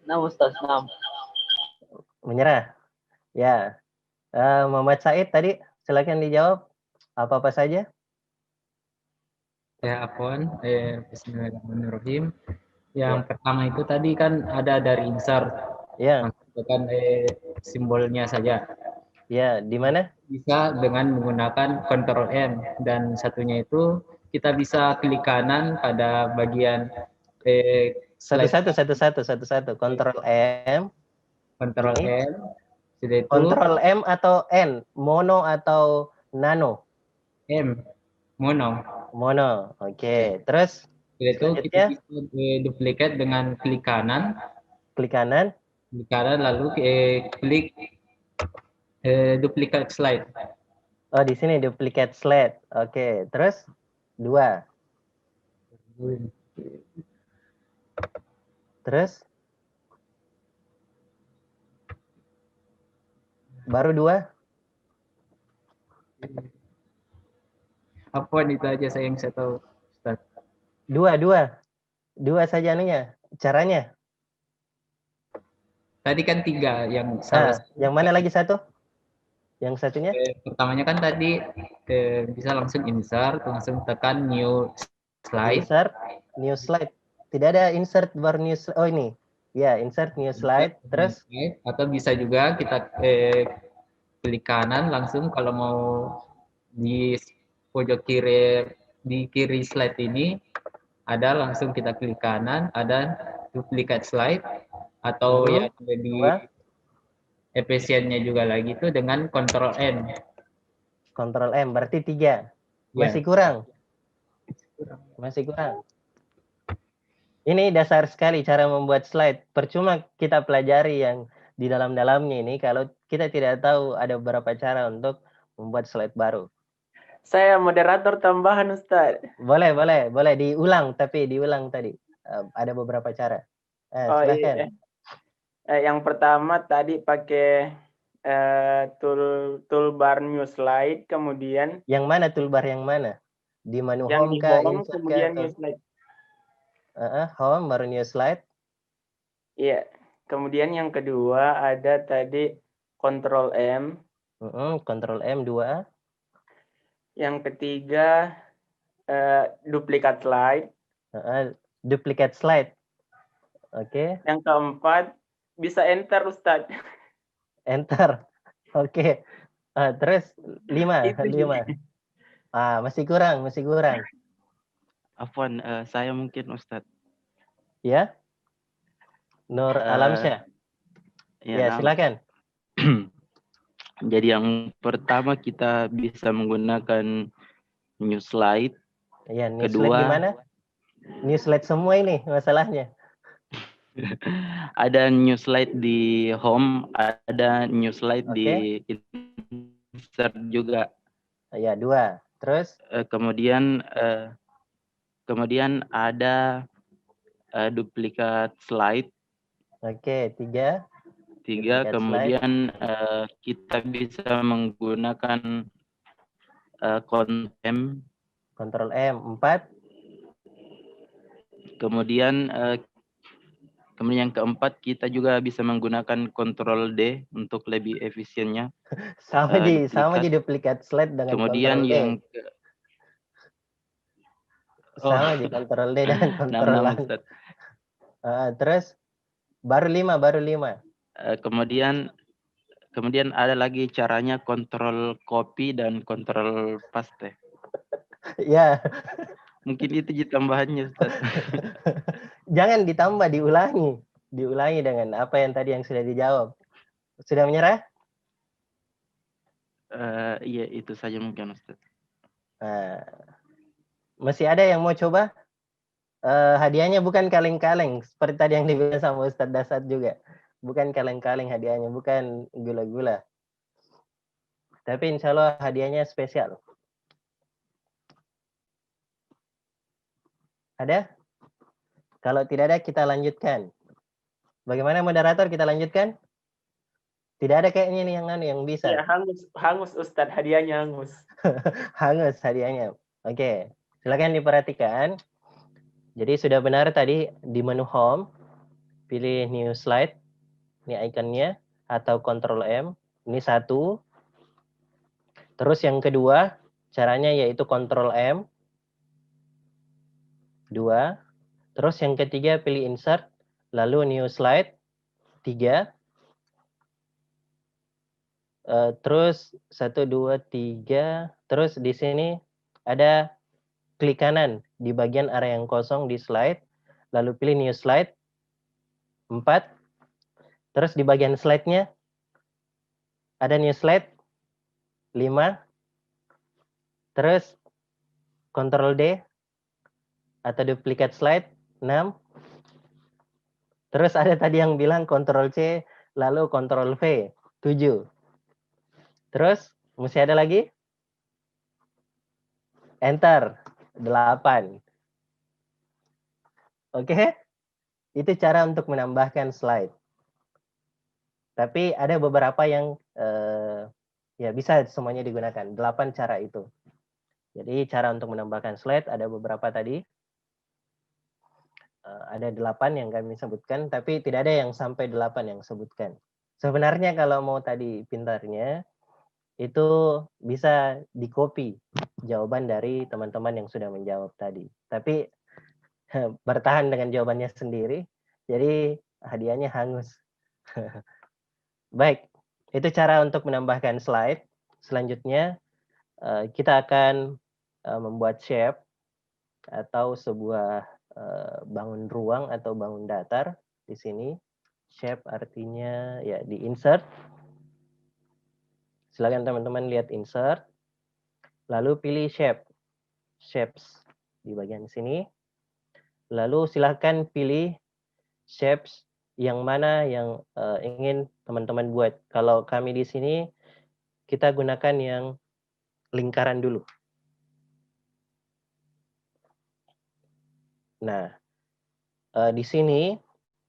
Nah Ustaz, nah. Menyerah? Ya. Muhammad Said tadi, silakan dijawab. Apa-apa saja? Ya, apaan? Bismillahirrahmanirrahim. Yang pertama itu tadi kan ada dari insert. Ya. Masukkan simbolnya saja. Ya, di mana? Bisa dengan menggunakan Ctrl M, dan satunya itu kita bisa klik kanan pada bagian satu-satu. Ctrl M. Ctrl M. Sudah itu Ctrl M atau N, mono atau nano? M, mono. Mono, oke. Terus Sudah itu kita bisa duplicate dengan klik kanan. Klik kanan. Klik kanan lalu klik duplicate slide. Oh, di sini duplicate slide. Oke, terus 2. Terus baru 2. Apa itu aja yang saya tahu, Ustaz. 2 saja anunya, caranya. Tadi kan 3 yang salah. Yang mana lagi satu? Yang satunya? Pertamanya kan tadi bisa langsung insert, langsung tekan new slide. Insert, new slide. Tidak ada insert baru new slide. Oh ini. Ya, insert new slide. Terus? Atau bisa juga kita klik kanan langsung kalau mau di pojok kiri, di kiri slide ini ada, langsung kita klik kanan, ada duplicate slide, atau yang lebih efisiennya juga lagi itu dengan Ctrl M. Ctrl M berarti 3. Masih kurang. Masih kurang. Ini dasar sekali cara membuat slide. Percuma kita pelajari yang di dalam-dalamnya ini kalau kita tidak tahu ada beberapa cara untuk membuat slide baru. Saya moderator tambahan, Ustaz. Boleh. Diulang tadi. Ada beberapa cara. Silakan. Yang pertama tadi pakai toolbar new slide, kemudian yang mana toolbar yang mana? Di menu yang home kah? Kemudian new slide. Home baru new slide. Iya. Kemudian yang kedua ada tadi Ctrl M. Ctrl M 2. Yang ketiga duplicate slide. Duplicate slide. Oke. Yang keempat bisa enter, Ustaz. Enter. Oke. Terus 5. Masih kurang. Afwan, saya mungkin Ustadz. Ya. Nur Alamsyah. Ya, silakan. Jadi yang pertama kita bisa menggunakan new slide. Ya, new Kedua, slide gimana? New slide semua ini masalahnya. Ada new slide di home, ada new slide di insert juga. Ya, 2. Terus? Kemudian kemudian ada duplikat slide. Oke, 3. 3, Duplikat kemudian kita bisa menggunakan Ctrl M. Ctrl M. 4. Kemudian yang keempat kita juga bisa menggunakan Ctrl D untuk lebih efisiennya. Sama duplikat. di duplikat slide dengan Kemudian Ctrl D. yang Sama di Ctrl D dan Ctrl 66 Alt. Ustaz. Terus baru 5. Kemudian ada lagi caranya kontrol copy dan kontrol paste. Ya. Mungkin itu tambahannya, Ustaz. Jangan ditambah, diulangi. Diulangi dengan apa yang tadi yang sudah dijawab. Sudah menyerah? Iya, itu saja mungkin, Ustaz. Masih ada yang mau coba? Hadiahnya bukan kaleng-kaleng. Seperti tadi yang dibilang sama Ustadz Dasat juga. Bukan kaleng-kaleng hadiahnya. Bukan gula-gula. Tapi insya Allah hadiahnya spesial. Ada? Kalau tidak ada, kita lanjutkan. Bagaimana moderator, kita lanjutkan? Tidak ada kayaknya nih yang bisa. Ya, hangus Ustadz, hadiahnya hangus. Hangus hadiahnya. Oke, silakan diperhatikan. Jadi sudah benar tadi di menu home, pilih new slide. Ini ikonnya, atau Ctrl M. Ini 1. Terus yang kedua, caranya yaitu Ctrl M. 2. Terus yang ketiga, pilih insert. Lalu new slide. 3. Terus 1, 2, 3. Terus di sini ada klik kanan di bagian area yang kosong di slide. Lalu pilih new slide. 4. Terus di bagian slide-nya ada new slide. 5. Terus Ctrl D atau duplikat slide. 6. Terus ada tadi yang bilang Ctrl C lalu Ctrl V. 7. Terus masih ada lagi? Enter. 8. Oke? Itu cara untuk menambahkan slide. Tapi ada beberapa yang ya bisa semuanya digunakan. 8 cara itu. Jadi cara untuk menambahkan slide ada beberapa tadi. Ada 8 yang kami sebutkan, tapi tidak ada yang sampai 8 yang sebutkan. Sebenarnya kalau mau tadi pintarnya, itu bisa di-copy jawaban dari teman-teman yang sudah menjawab tadi. Tapi bertahan dengan jawabannya sendiri, jadi hadiahnya hangus. Baik, itu cara untuk menambahkan slide. Selanjutnya, kita akan membuat shape atau sebuah bangun ruang atau bangun datar di sini. Shape artinya ya di insert. Silakan teman-teman lihat insert. Lalu pilih shape. Shapes di bagian sini. Lalu silakan pilih shapes yang mana yang ingin teman-teman buat. Kalau kami di sini kita gunakan yang lingkaran dulu. Nah, di sini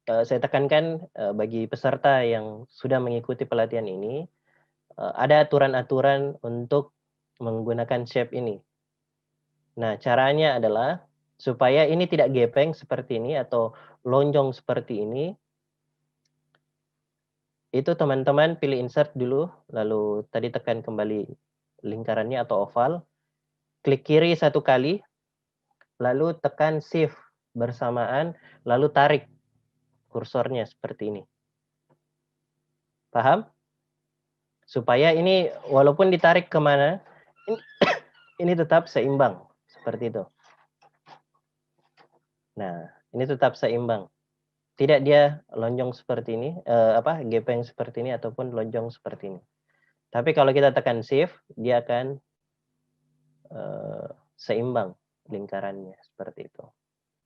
saya tekankan bagi peserta yang sudah mengikuti pelatihan ini, ada aturan-aturan untuk menggunakan shape ini. Nah, caranya adalah supaya ini tidak gepeng seperti ini atau lonjong seperti ini, itu teman-teman pilih insert dulu, lalu tadi tekan kembali lingkarannya atau oval, klik kiri 1 kali, lalu tekan shift bersamaan, lalu tarik kursornya seperti ini. Paham? Supaya ini walaupun ditarik kemana, ini tetap seimbang. Seperti itu. Nah, ini tetap seimbang. Tidak dia lonjong seperti ini, gepeng seperti ini, ataupun lonjong seperti ini. Tapi kalau kita tekan shift, dia akan seimbang lingkarannya. Seperti itu.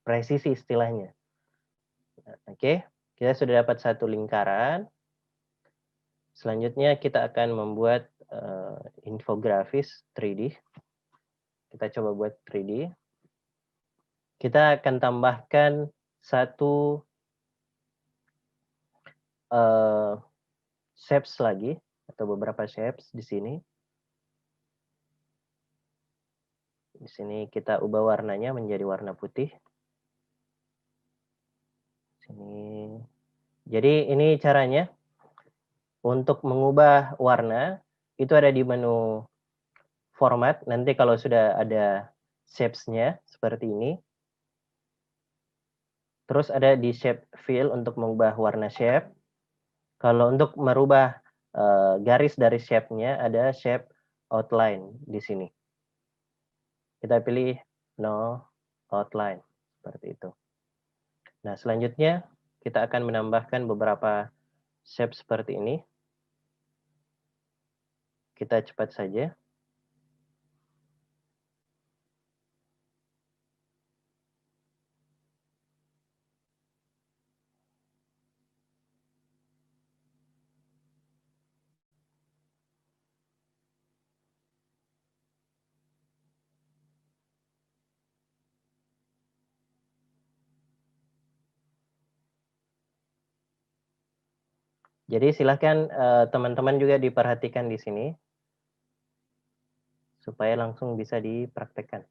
Presisi istilahnya. Oke, kita sudah dapat satu lingkaran. Selanjutnya kita akan membuat infografis 3D. Kita coba buat 3D. kita akan tambahkan satu shapes lagi, atau beberapa shapes di sini. Di sini kita ubah warnanya menjadi warna putih. Sini. Jadi ini caranya. Untuk mengubah warna, itu ada di menu format. Nanti kalau sudah ada shapes-nya seperti ini. Terus ada di shape fill untuk mengubah warna shape. Kalau untuk merubah garis dari shape-nya, ada shape outline di sini. Kita pilih no outline, seperti itu. Nah, selanjutnya kita akan menambahkan beberapa shape seperti ini. Kita cepat saja. Jadi silahkan teman-teman juga diperhatikan di sini supaya langsung bisa dipraktekkan.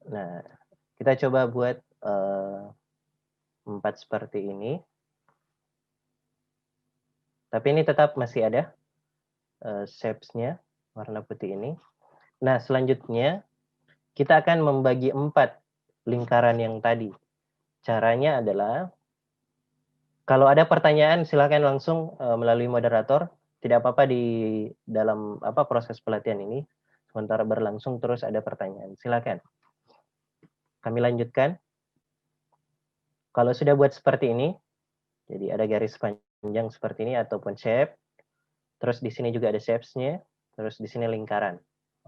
Nah, kita coba buat 4 seperti ini. Tapi ini tetap masih ada shapes-nya, warna putih ini. Nah, selanjutnya kita akan membagi 4 lingkaran yang tadi. Caranya adalah, kalau ada pertanyaan silakan langsung melalui moderator. Tidak apa-apa di dalam proses pelatihan ini. Sementara berlangsung terus ada pertanyaan. Silakan. Kami lanjutkan. Kalau sudah buat seperti ini, jadi ada garis panjang seperti ini ataupun shape. Terus di sini juga ada shapes-nya. Terus di sini lingkaran.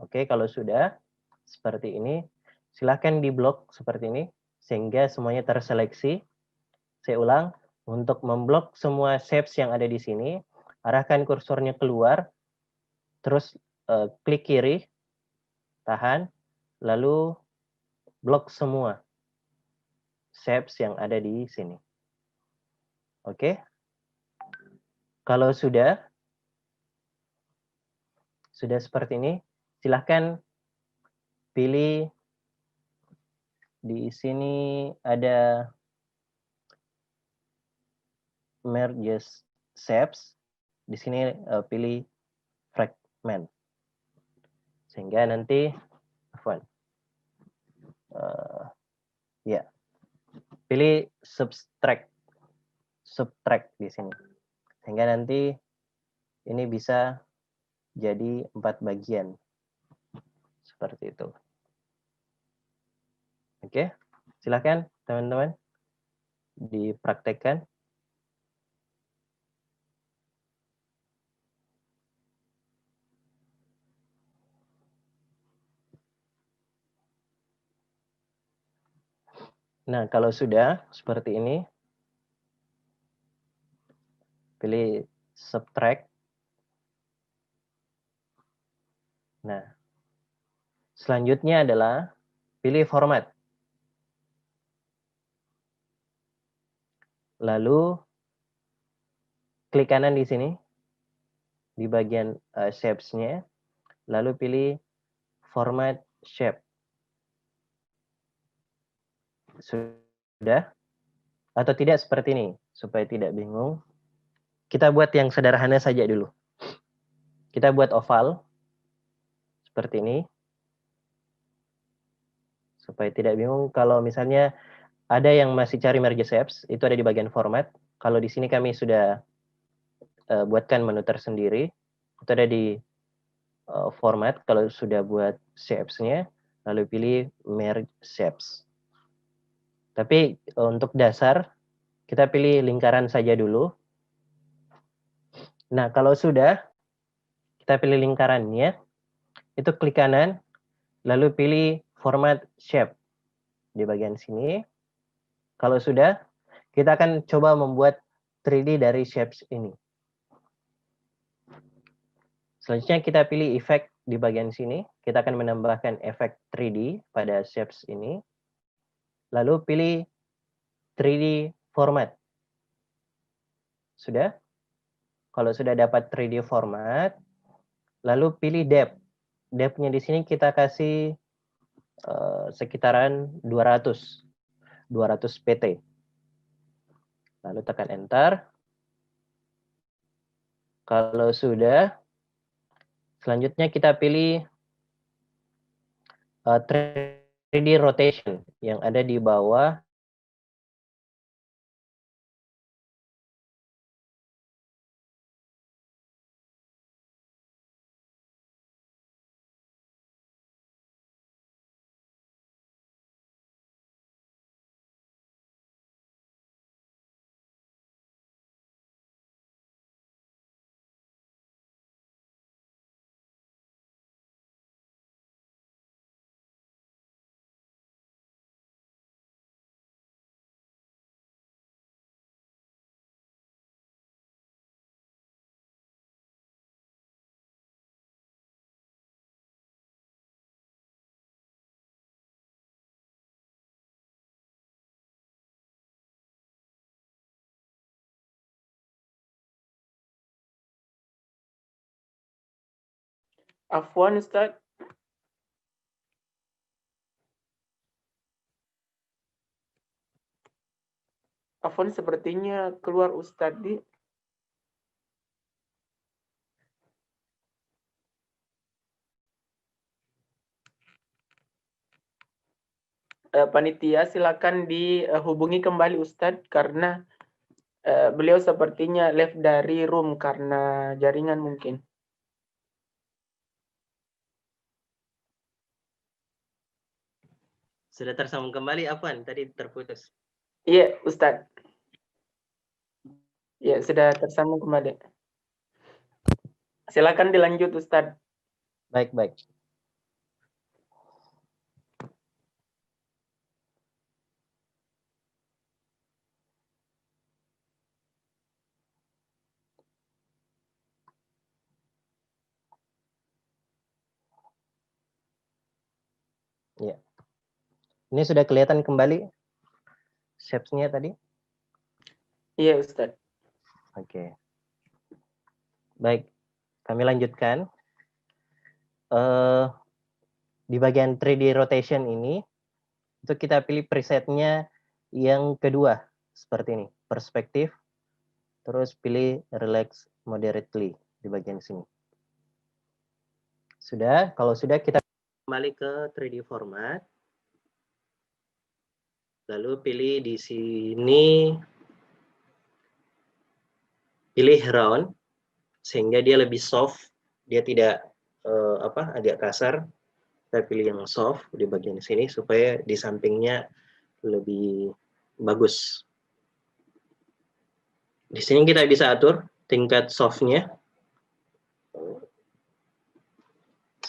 Oke, kalau sudah seperti ini, silahkan diblok seperti ini sehingga semuanya terseleksi. Saya ulang, untuk memblok semua shapes yang ada di sini, arahkan kursornya keluar, terus klik kiri, tahan, lalu blok semua shapes yang ada di sini. Oke? Kalau sudah seperti ini, silahkan pilih di sini ada merge shapes. Di sini pilih fragment. Sehingga nanti ya, pilih subtract di sini. Sehingga nanti ini bisa jadi 4 bagian. Seperti itu. Oke, silakan teman-teman dipraktekkan. Nah, kalau sudah seperti ini, pilih subtract. Nah, selanjutnya adalah pilih format. Lalu klik kanan di sini, di bagian shapes-nya, lalu pilih format shape. Sudah? Atau tidak seperti ini, supaya tidak bingung. Kita buat yang sederhana saja dulu. Kita buat oval, seperti ini. Supaya tidak bingung, kalau misalnya ada yang masih cari merge shapes, itu ada di bagian format. Kalau di sini kami sudah buatkan menu tersendiri, itu ada di format. Kalau sudah buat shapes-nya, lalu pilih merge shapes. Tapi untuk dasar, kita pilih lingkaran saja dulu. Nah, kalau sudah, kita pilih lingkarannya, itu klik kanan, lalu pilih format shape di bagian sini. Kalau sudah, kita akan coba membuat 3D dari shapes ini. Selanjutnya kita pilih efek di bagian sini. Kita akan menambahkan efek 3D pada shapes ini. Lalu pilih 3D format. Sudah? Kalau sudah dapat 3D format, lalu pilih depth. Depth-nya di sini kita kasih sekitaran 200 pt. Lalu tekan enter. Kalau sudah, selanjutnya kita pilih 3D rotation yang ada di bawah Afwan Ustaz. Afwan sepertinya keluar Ustaz di. Panitia silakan dihubungi kembali Ustadz karena beliau sepertinya left dari room karena jaringan mungkin. sudah tersambung kembali, Afwan, tadi terputus. Iya Ustadz. Ya sudah tersambung kembali. Silakan dilanjut Ustadz. Baik, baik. Ya. Ini sudah kelihatan kembali shapes-nya tadi? Iya Ustadz. Oke. Baik, kami lanjutkan. Di bagian 3D rotation ini, itu kita pilih presetnya yang kedua, seperti ini, perspektif, terus pilih relax moderately di bagian sini. Sudah, kalau sudah kita kembali ke 3D format. Lalu pilih di sini, pilih round, sehingga dia lebih soft, dia tidak agak kasar. Kita pilih yang soft di bagian sini supaya di sampingnya lebih bagus. Di sini kita bisa atur tingkat softnya.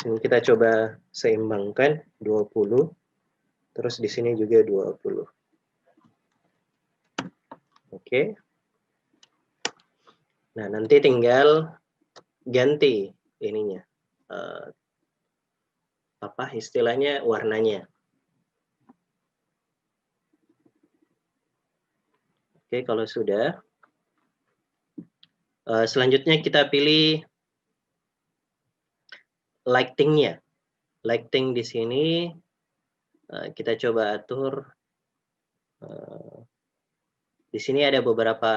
Sini kita coba seimbangkan 20. Terus di sini juga 20. Oke. Nah, nanti tinggal ganti ininya. Istilahnya warnanya. Oke, kalau sudah. Selanjutnya kita pilih lighting-nya. Lighting di sini kita coba atur. Di sini ada beberapa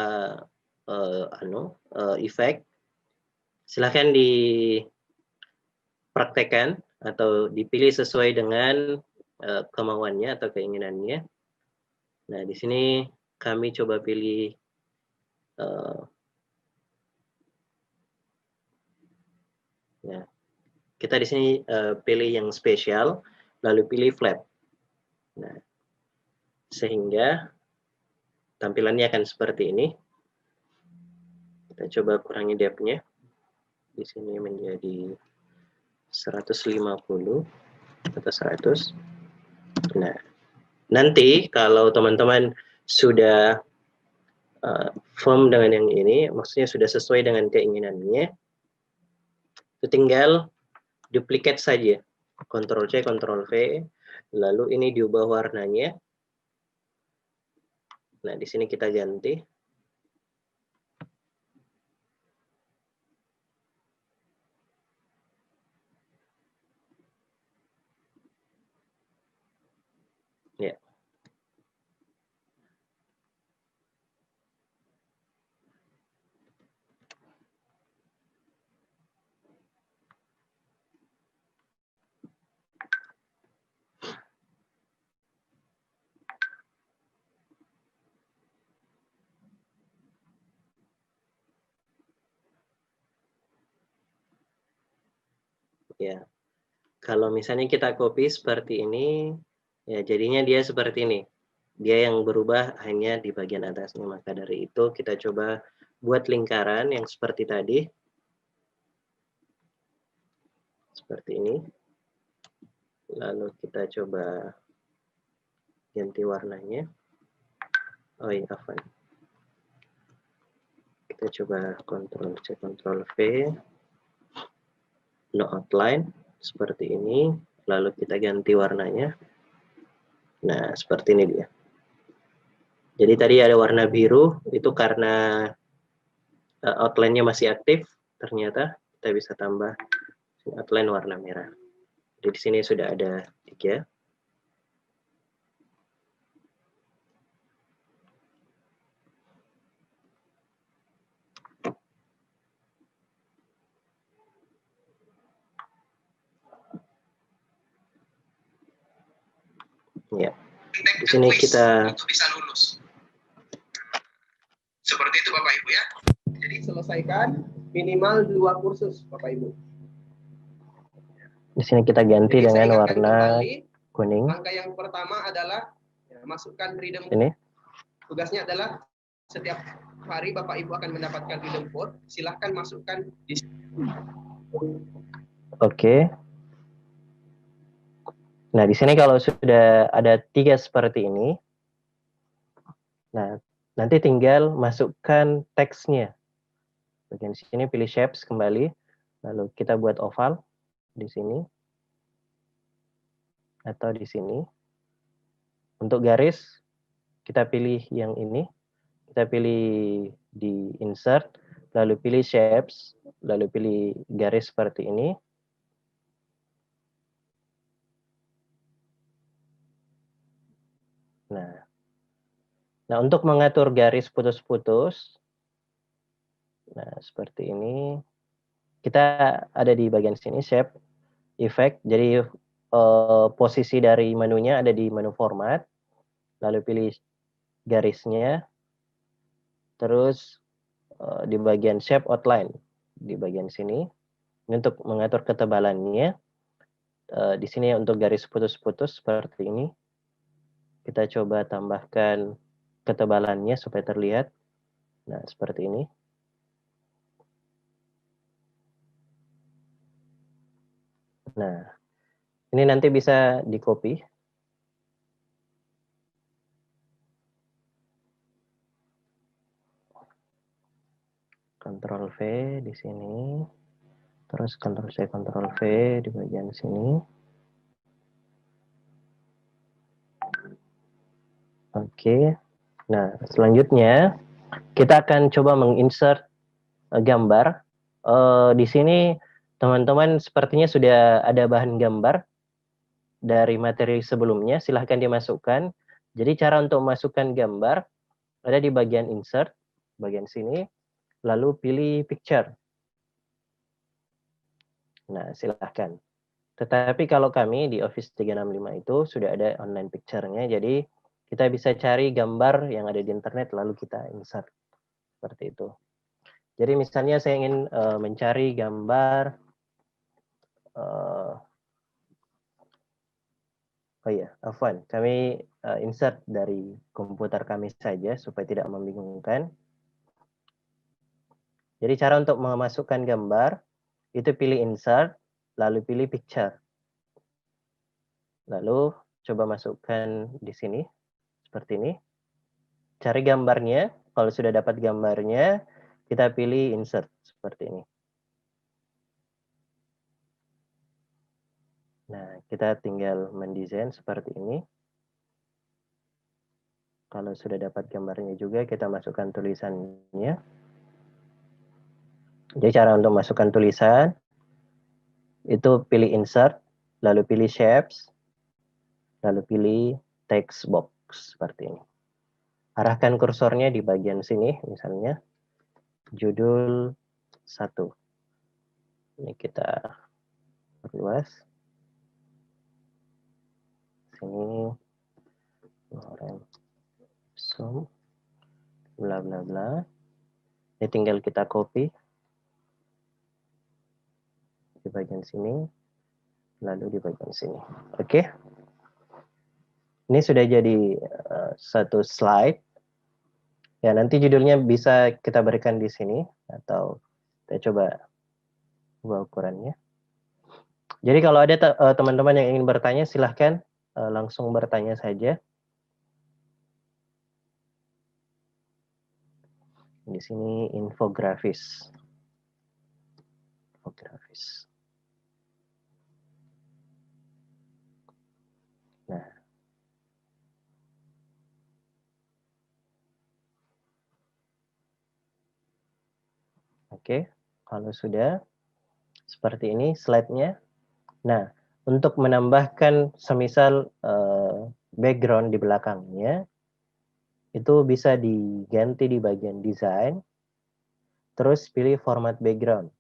efek. Silahkan dipraktekkan atau dipilih sesuai dengan kemauannya atau keinginannya. Nah, di sini kami coba pilih ya. Kita di sini pilih yang spesial, lalu pilih flat. Nah, sehingga tampilannya akan seperti ini. Kita coba kurangi depth-nya Di sini menjadi 150 atau 100. Nah, nanti kalau teman-teman sudah firm dengan yang ini, maksudnya sudah sesuai dengan keinginannya, itu tinggal duplicate saja. Ctrl C, Ctrl V, lalu ini diubah warnanya. Nah, di sini kita ganti. Ya. Ya. Kalau misalnya kita copy seperti ini, ya jadinya dia seperti ini. Dia yang berubah hanya di bagian atasnya. Maka dari itu kita coba buat lingkaran yang seperti tadi. Seperti ini. Lalu kita coba ganti warnanya. Oh iya, afwan. Kita coba Ctrl C, Ctrl V. No outline. Seperti ini. Lalu kita ganti warnanya. Nah, seperti ini dia. Jadi tadi ada warna biru, itu karena outline-nya masih aktif. Ternyata kita bisa tambah outline warna merah. Jadi di sini sudah ada 3. Ya. Di sini kita bisa lulus. Seperti itu Bapak Ibu ya. Jadi selesaikan minimal 2 kursus Bapak Ibu. di sini kita ganti Jadi dengan saya warna kembali, kuning. langkah yang pertama adalah ya, masukkan freedom. Ini. Tugasnya adalah setiap hari Bapak Ibu akan mendapatkan freedom code. Silahkan masukkan di Oke. Nah, di sini kalau sudah ada 3 seperti ini, nah, nanti tinggal masukkan teksnya. Bagian sini pilih shapes kembali, lalu kita buat oval di sini atau di sini. Untuk garis, kita pilih yang ini. Kita pilih di insert, lalu pilih shapes, lalu pilih garis seperti ini. Nah, untuk mengatur garis putus-putus, nah seperti ini, kita ada di bagian sini, shape, effect, jadi posisi dari menunya ada di menu format, lalu pilih garisnya, terus di bagian shape outline, di bagian sini, ini untuk mengatur ketebalannya, di sini untuk garis putus-putus seperti ini, kita coba tambahkan ketebalannya supaya terlihat. Nah, seperti ini. Nah, ini nanti bisa di-copy. Ctrl V di sini. Terus Ctrl C, Ctrl V di bagian sini. Oke. Nah, selanjutnya kita akan coba menginsert gambar. Di sini teman-teman sepertinya sudah ada bahan gambar dari materi sebelumnya. Silahkan dimasukkan. Jadi cara untuk memasukkan gambar ada di bagian insert, bagian sini, lalu pilih picture. Nah, silahkan. Tetapi kalau kami di Office 365 itu sudah ada online picture-nya, jadi kita bisa cari gambar yang ada di internet lalu kita insert. Seperti itu. Jadi misalnya saya ingin mencari gambar, oh iya, afwan, kami insert dari komputer kami saja supaya tidak membingungkan. Jadi cara untuk memasukkan gambar, itu pilih insert, lalu pilih picture. Lalu coba masukkan di sini, seperti ini. Cari gambarnya, kalau sudah dapat gambarnya, kita pilih insert, seperti ini. Nah, kita tinggal mendesain seperti ini. Kalau sudah dapat gambarnya juga, kita masukkan tulisannya. Jadi cara untuk masukkan tulisan, itu pilih insert, lalu pilih shapes, lalu pilih text box, seperti ini. Arahkan kursornya di bagian sini, misalnya, judul 1. Ini kita perluas. Sini, zoom, bla bla bla. Ini tinggal kita copy di bagian sini, lalu di bagian sini. Oke. Ini sudah jadi satu slide. Ya, nanti judulnya bisa kita berikan di sini, atau kita coba ubah ukurannya. Jadi kalau ada teman-teman yang ingin bertanya, silahkan langsung bertanya saja. Di sini infografis. Infografis. Nah. Oke, kalau sudah seperti ini slide-nya. Nah, untuk menambahkan semisal background di belakangnya, itu bisa diganti di bagian desain, terus pilih format background.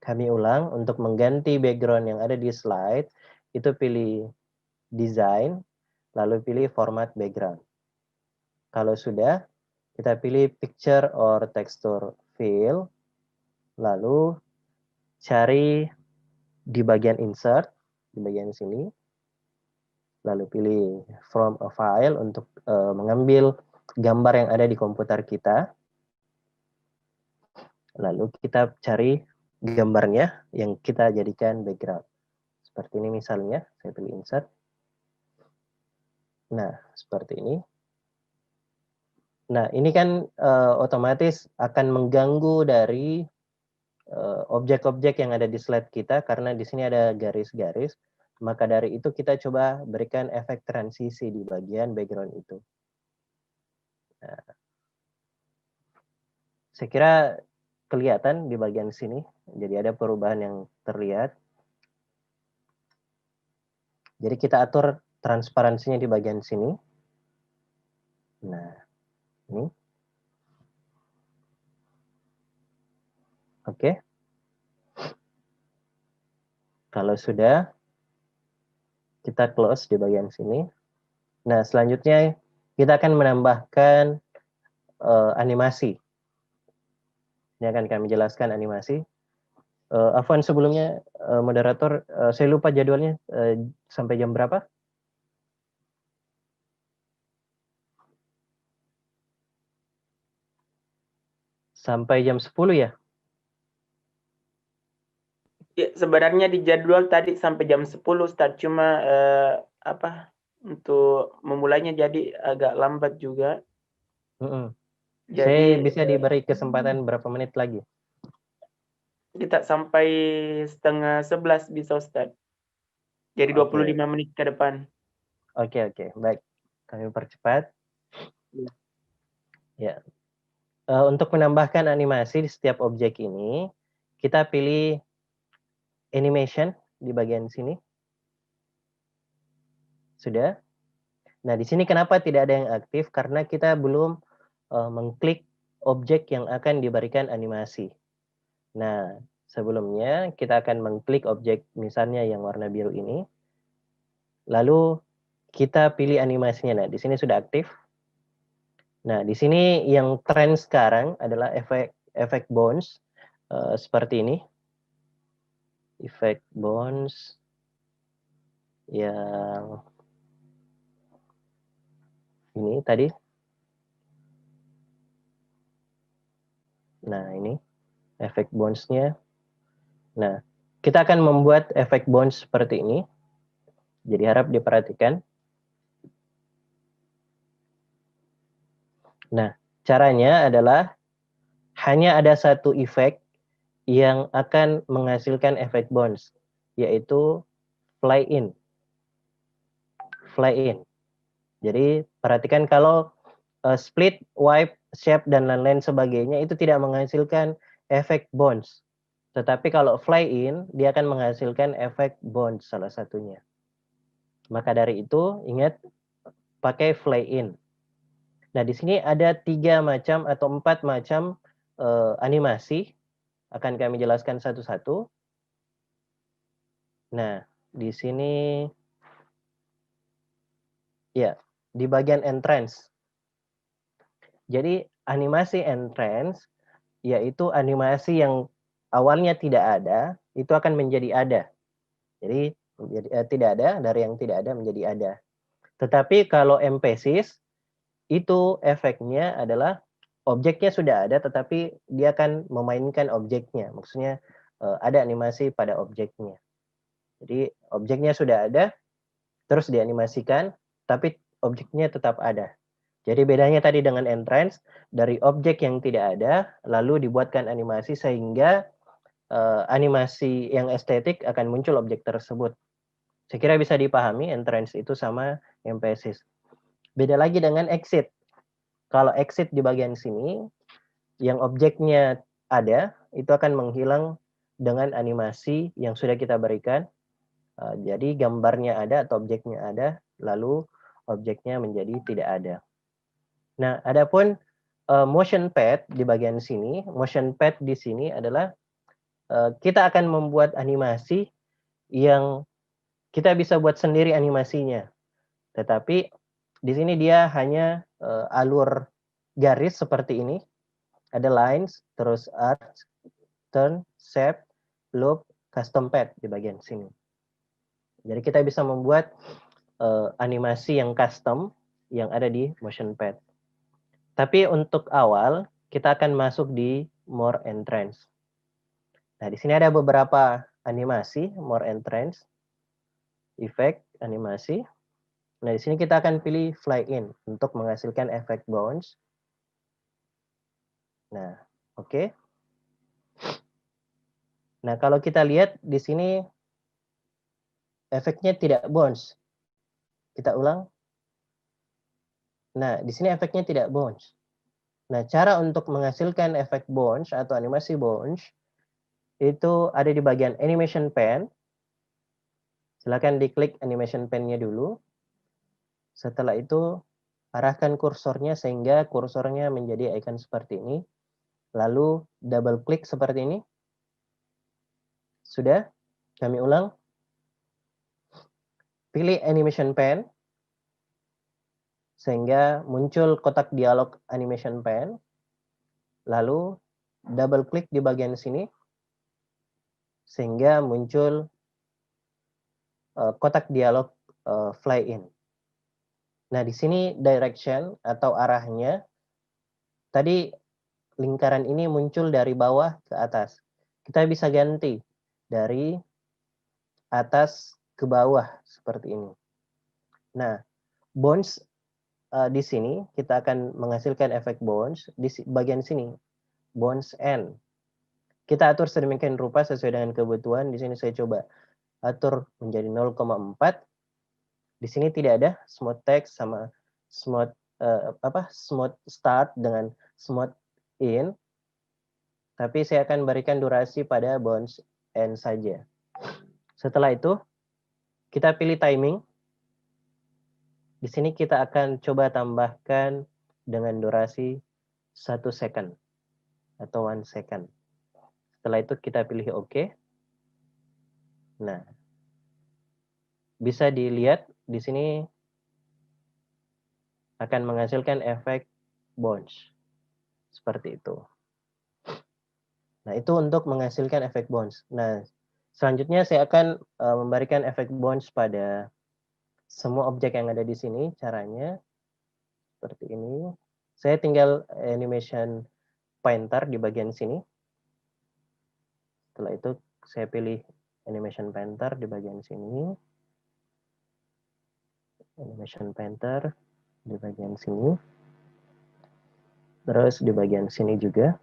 Kami ulang, untuk mengganti background yang ada di slide, itu pilih design, lalu pilih format background. Kalau sudah, kita pilih picture or texture fill, lalu cari di bagian insert, di bagian sini, lalu pilih from a file untuk mengambil gambar yang ada di komputer kita. Lalu kita cari gambarnya yang kita jadikan background. Seperti ini misalnya, saya pilih insert. Nah, seperti ini. Nah, ini kan otomatis akan mengganggu dari objek-objek yang ada di slide kita, karena di sini ada garis-garis. Maka dari itu kita coba berikan efek transisi di bagian background itu. Nah, saya kira kelihatan di bagian sini. Jadi ada perubahan yang terlihat. Jadi kita atur transparansinya di bagian sini. Nah, ini. Oke. Kalau sudah, kita close di bagian sini. Nah, selanjutnya kita akan menambahkan animasi. Ini akan kami jelaskan animasi. Afwan, sebelumnya moderator, saya lupa jadwalnya sampai jam berapa? Sampai jam 10 ya? Ya, sebenarnya di jadwal tadi sampai jam 10, Ustaz. Cuma untuk memulainya jadi agak lambat juga. Saya Jadi bisa diberi kesempatan berapa menit lagi? kita sampai setengah 11 bisa, Ustaz. Jadi 25 menit ke depan. Oke, baik. Kami percepat. Ya. Untuk menambahkan animasi di setiap objek ini, kita pilih animation di bagian sini. Sudah. Nah, di sini kenapa tidak ada yang aktif? Karena kita belum mengklik objek yang akan diberikan animasi. Nah, sebelumnya kita akan mengklik objek misalnya yang warna biru ini. Lalu kita pilih animasinya. Nah, di sini sudah aktif. Nah, di sini yang tren sekarang adalah efek bounce seperti ini. Efek bounce yang ini tadi. Nah, ini efek bounce-nya Nah, kita akan membuat efek bounce seperti ini. Jadi harap diperhatikan. Nah, caranya adalah hanya ada satu efek yang akan menghasilkan efek bounce, yaitu fly in. Fly in. Jadi perhatikan kalau split, wipe, shape, dan lain-lain sebagainya itu tidak menghasilkan efek bounce. Tetapi kalau fly in, dia akan menghasilkan efek bounce salah satunya. Maka dari itu, ingat pakai fly in. Nah, di sini ada 3 macam atau 4 macam animasi. Akan kami jelaskan satu-satu. Nah, di sini ya, di bagian entrance. Jadi animasi entrance yaitu animasi yang awalnya tidak ada, itu akan menjadi ada. Jadi tidak ada, dari yang tidak ada menjadi ada. Tetapi kalau emphasis itu efeknya adalah objeknya sudah ada, tetapi dia akan memainkan objeknya. Maksudnya ada animasi pada objeknya. Jadi objeknya sudah ada, terus dianimasikan, tapi objeknya tetap ada. Jadi bedanya tadi dengan entrance, dari objek yang tidak ada, lalu dibuatkan animasi sehingga animasi yang estetik akan muncul objek tersebut. Saya kira bisa dipahami, entrance itu sama emphasis. Beda lagi dengan exit. Kalau exit di bagian sini, yang objeknya ada, itu akan menghilang dengan animasi yang sudah kita berikan. Jadi gambarnya ada atau objeknya ada, lalu objeknya menjadi tidak ada. Nah, adapun motion pad di bagian sini, motion pad di sini adalah kita akan membuat animasi yang kita bisa buat sendiri animasinya. Tetapi di sini dia hanya alur garis seperti ini. Ada lines, terus arc, turn, shape, loop, custom pad di bagian sini. Jadi kita bisa membuat animasi yang custom yang ada di motion pad. Tapi untuk awal, kita akan masuk di more entrance. Nah, di sini ada beberapa animasi, more entrance, efek, animasi. Nah, di sini kita akan pilih fly in untuk menghasilkan efek bounce. Nah, oke. Nah, kalau kita lihat di sini efeknya tidak bounce. Kita ulang. Nah, di sini efeknya tidak bounce. Nah, cara untuk menghasilkan efek bounce atau animasi bounce itu ada di bagian animation pen. Silakan diklik animation pen-nya dulu. Setelah itu, arahkan kursornya sehingga kursornya menjadi icon seperti ini. Lalu double klik seperti ini. Sudah? Kami ulang. Pilih animation pen. Sehingga muncul kotak dialog animation pen. Lalu double klik di bagian sini. Sehingga muncul kotak dialog fly in. Nah, di sini direction atau arahnya. Tadi lingkaran ini muncul dari bawah ke atas. Kita bisa ganti dari atas ke bawah seperti ini. Nah, bounce di sini kita akan menghasilkan efek bounce di bagian sini. Bounce end. Kita atur sedemikian rupa sesuai dengan kebutuhan. Di sini saya coba atur menjadi 0,4. Di sini tidak ada smooth text sama smooth smooth start dengan smooth in. Tapi saya akan berikan durasi pada bounce end saja. Setelah itu, kita pilih timing. Di sini kita akan coba tambahkan dengan durasi 1 second atau 1 second. Setelah itu kita pilih OK. Nah, bisa dilihat di sini akan menghasilkan efek bounce. Seperti itu. Nah, itu untuk menghasilkan efek bounce. Nah, selanjutnya saya akan memberikan efek bounce pada semua objek yang ada di sini. Caranya seperti ini. Saya tinggal animation pointer di bagian sini. Setelah itu saya pilih Animation Painter di bagian sini. Animation Painter di bagian sini. Terus di bagian sini juga.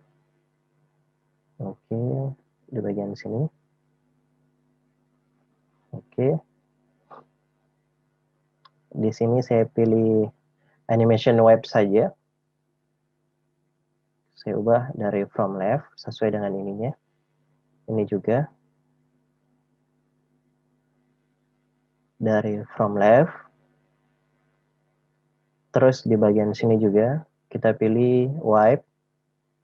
Oke, di bagian sini. Oke. Di sini saya pilih animation web saja. Saya ubah dari from left sesuai dengan ininya. Ini juga. Dari from left. Terus di bagian sini juga kita pilih wipe.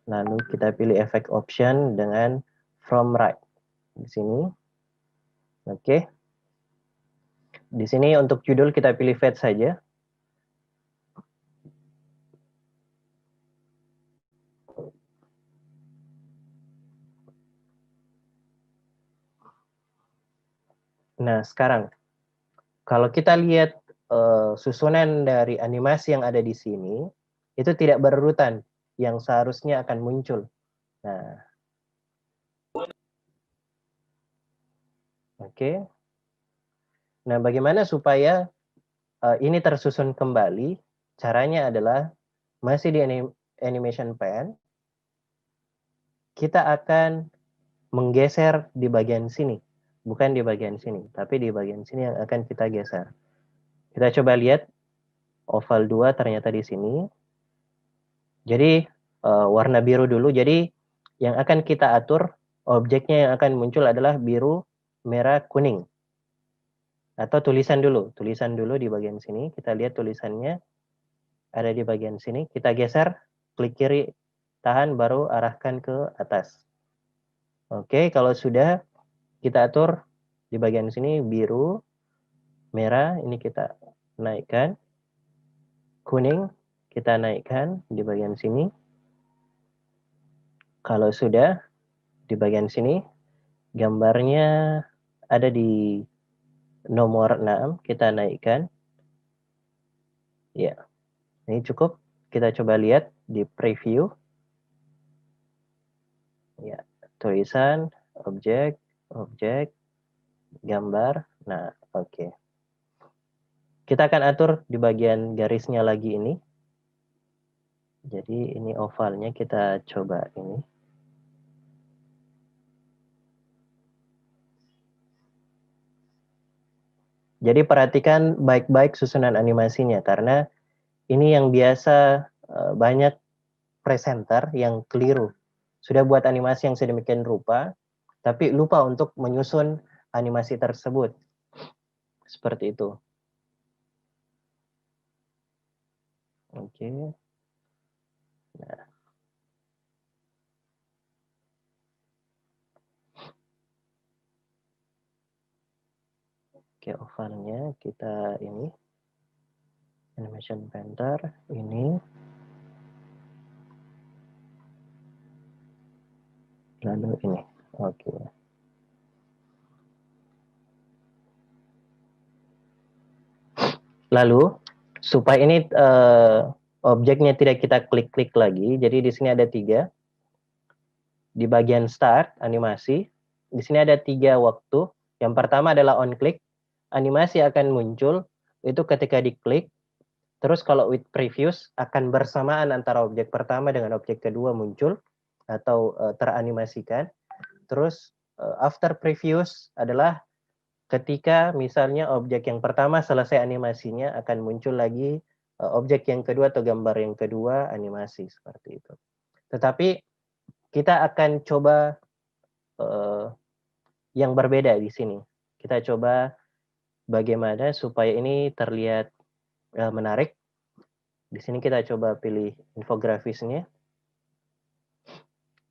Lalu kita pilih effect option dengan from right. Di sini. Oke. Di sini untuk judul kita pilih fade saja. Nah, sekarang kalau kita lihat susunan dari animasi yang ada di sini, itu tidak berurutan yang seharusnya akan muncul. Nah, oke. Nah, bagaimana supaya ini tersusun kembali? Caranya adalah masih di animation pen, kita akan menggeser di bagian sini. Bukan di bagian sini, tapi di bagian sini yang akan kita geser. Kita coba lihat oval 2 ternyata di sini. Jadi warna biru dulu. Jadi yang akan kita atur, objeknya yang akan muncul adalah biru, merah, kuning. Atau tulisan dulu. Tulisan dulu di bagian sini. Kita lihat tulisannya ada di bagian sini. Kita geser, klik kiri, tahan, baru arahkan ke atas. Oke, kalau sudah kita atur di bagian sini biru, merah, ini kita naikkan. Kuning, kita naikkan di bagian sini. Kalau sudah, di bagian sini, gambarnya ada di nomor 6, kita naikkan. Ya, ini cukup. Kita coba lihat di preview. Ya, tulisan, objek, gambar. Nah, oke. Kita akan atur di bagian garisnya lagi ini. Jadi ini ovalnya kita coba ini. Jadi perhatikan baik-baik susunan animasinya karena ini yang biasa banyak presenter yang keliru. Sudah buat animasi yang sedemikian rupa, tapi lupa untuk menyusun animasi tersebut. Seperti itu. Oke. Nah. Oke, ovalnya kita ini. Animation Painter, ini. Lalu ini. Oke. Lalu, supaya ini objeknya tidak kita klik-klik lagi, jadi di sini ada 3. Di bagian start, animasi, di sini ada 3 waktu. Yang pertama adalah on click, animasi akan muncul, itu ketika diklik, terus kalau with previews, akan bersamaan antara objek pertama dengan objek kedua muncul, atau teranimasikan. Terus after previews adalah ketika misalnya objek yang pertama selesai animasinya akan muncul lagi objek yang kedua atau gambar yang kedua animasi seperti itu. Tetapi kita akan coba yang berbeda di sini. Kita coba bagaimana supaya ini terlihat menarik. Di sini kita coba pilih infografisnya.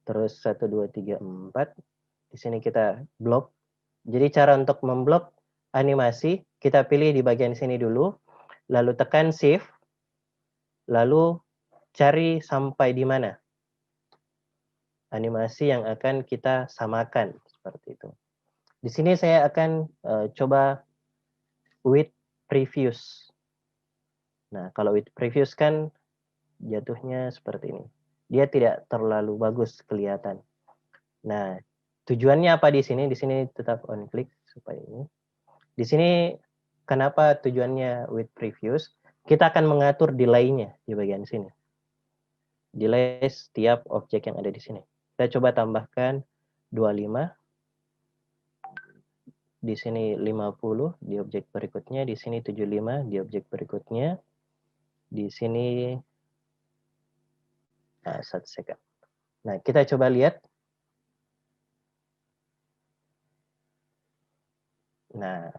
Terus 1, 2, 3, 4. Di sini kita blok. Jadi cara untuk memblok animasi, kita pilih di bagian sini dulu, lalu tekan shift, lalu cari sampai di mana animasi yang akan kita samakan, seperti itu. Di sini saya akan coba with previews. Nah, kalau with previews kan jatuhnya seperti ini. Dia tidak terlalu bagus kelihatan. Nah, tujuannya apa di sini? Di sini tetap on click supaya ini. Di sini kenapa tujuannya with previous? Kita akan mengatur delay-nya di bagian sini. Delay setiap objek yang ada di sini. Kita coba tambahkan 25. Di sini 50 di objek berikutnya, di sini 75 di objek berikutnya, di sini 1 second. Nah, kita coba lihat. Nah,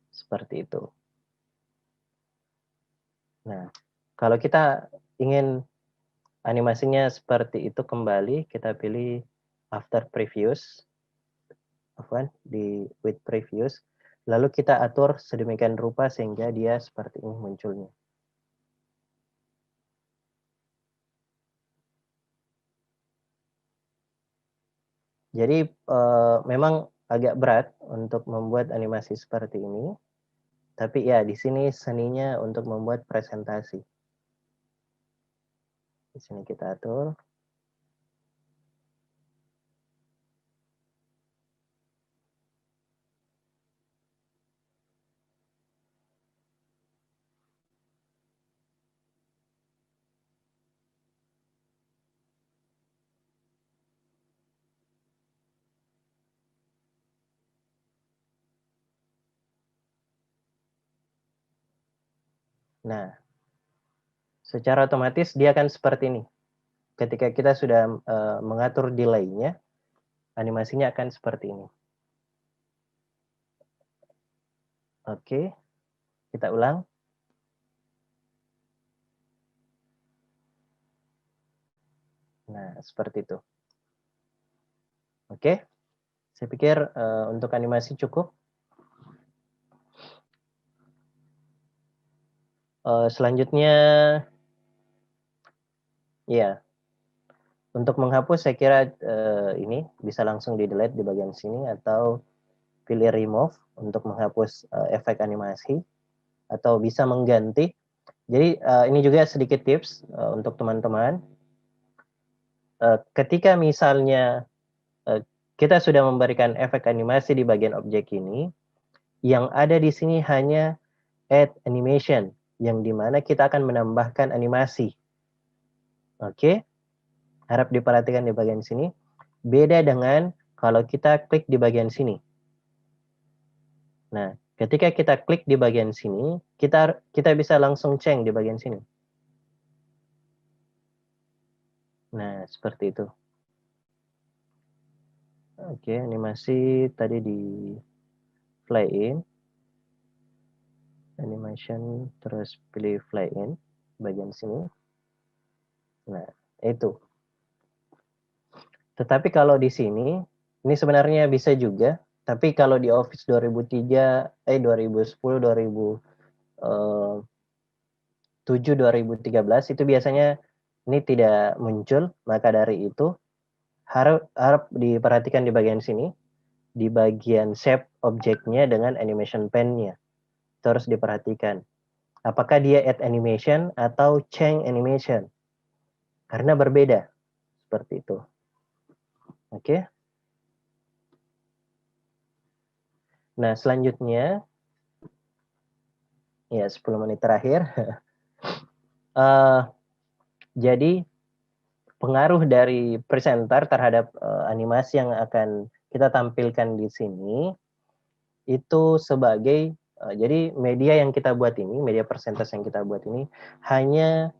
seperti itu. Nah, kalau kita ingin animasinya seperti itu kembali, kita pilih after previous. Di with previous, lalu kita atur sedemikian rupa sehingga dia seperti ini munculnya. Jadi memang agak berat untuk membuat animasi seperti ini, tapi ya di sini seninya untuk membuat presentasi. Di sini kita atur. Nah, secara otomatis dia akan seperti ini. Ketika kita sudah mengatur delay-nya, animasinya akan seperti ini. Oke, kita ulang. Nah, seperti itu. Oke, saya pikir untuk animasi cukup. Selanjutnya, ya, untuk menghapus saya kira ini bisa langsung di delete di bagian sini atau pilih remove untuk menghapus efek animasi atau bisa mengganti. Jadi ini juga sedikit tips untuk teman-teman. Ketika misalnya kita sudah memberikan efek animasi di bagian objek ini, yang ada di sini hanya add animation, yang dimana kita akan menambahkan animasi. Oke, harap diperhatikan di bagian sini. Beda dengan kalau kita klik di bagian sini. Nah, ketika kita klik di bagian sini, kita bisa langsung change di bagian sini. Nah, seperti itu. Oke, animasi tadi di fly in. Animation, terus pilih fly in, bagian sini. Nah, itu. Tetapi kalau di sini, ini sebenarnya bisa juga, tapi kalau di Office 2003, 2010, 2007, 2013, itu biasanya ini tidak muncul, maka dari itu harap diperhatikan di bagian sini, di bagian shape objeknya dengan animation pen-nya. Terus diperhatikan, apakah dia add animation atau change animation. Karena berbeda, seperti itu. Oke. Nah, selanjutnya, ya 10 menit terakhir. Jadi, pengaruh dari presenter terhadap animasi yang akan kita tampilkan di sini, itu sebagai, jadi media yang kita buat ini, media presentasi yang kita buat ini, hanya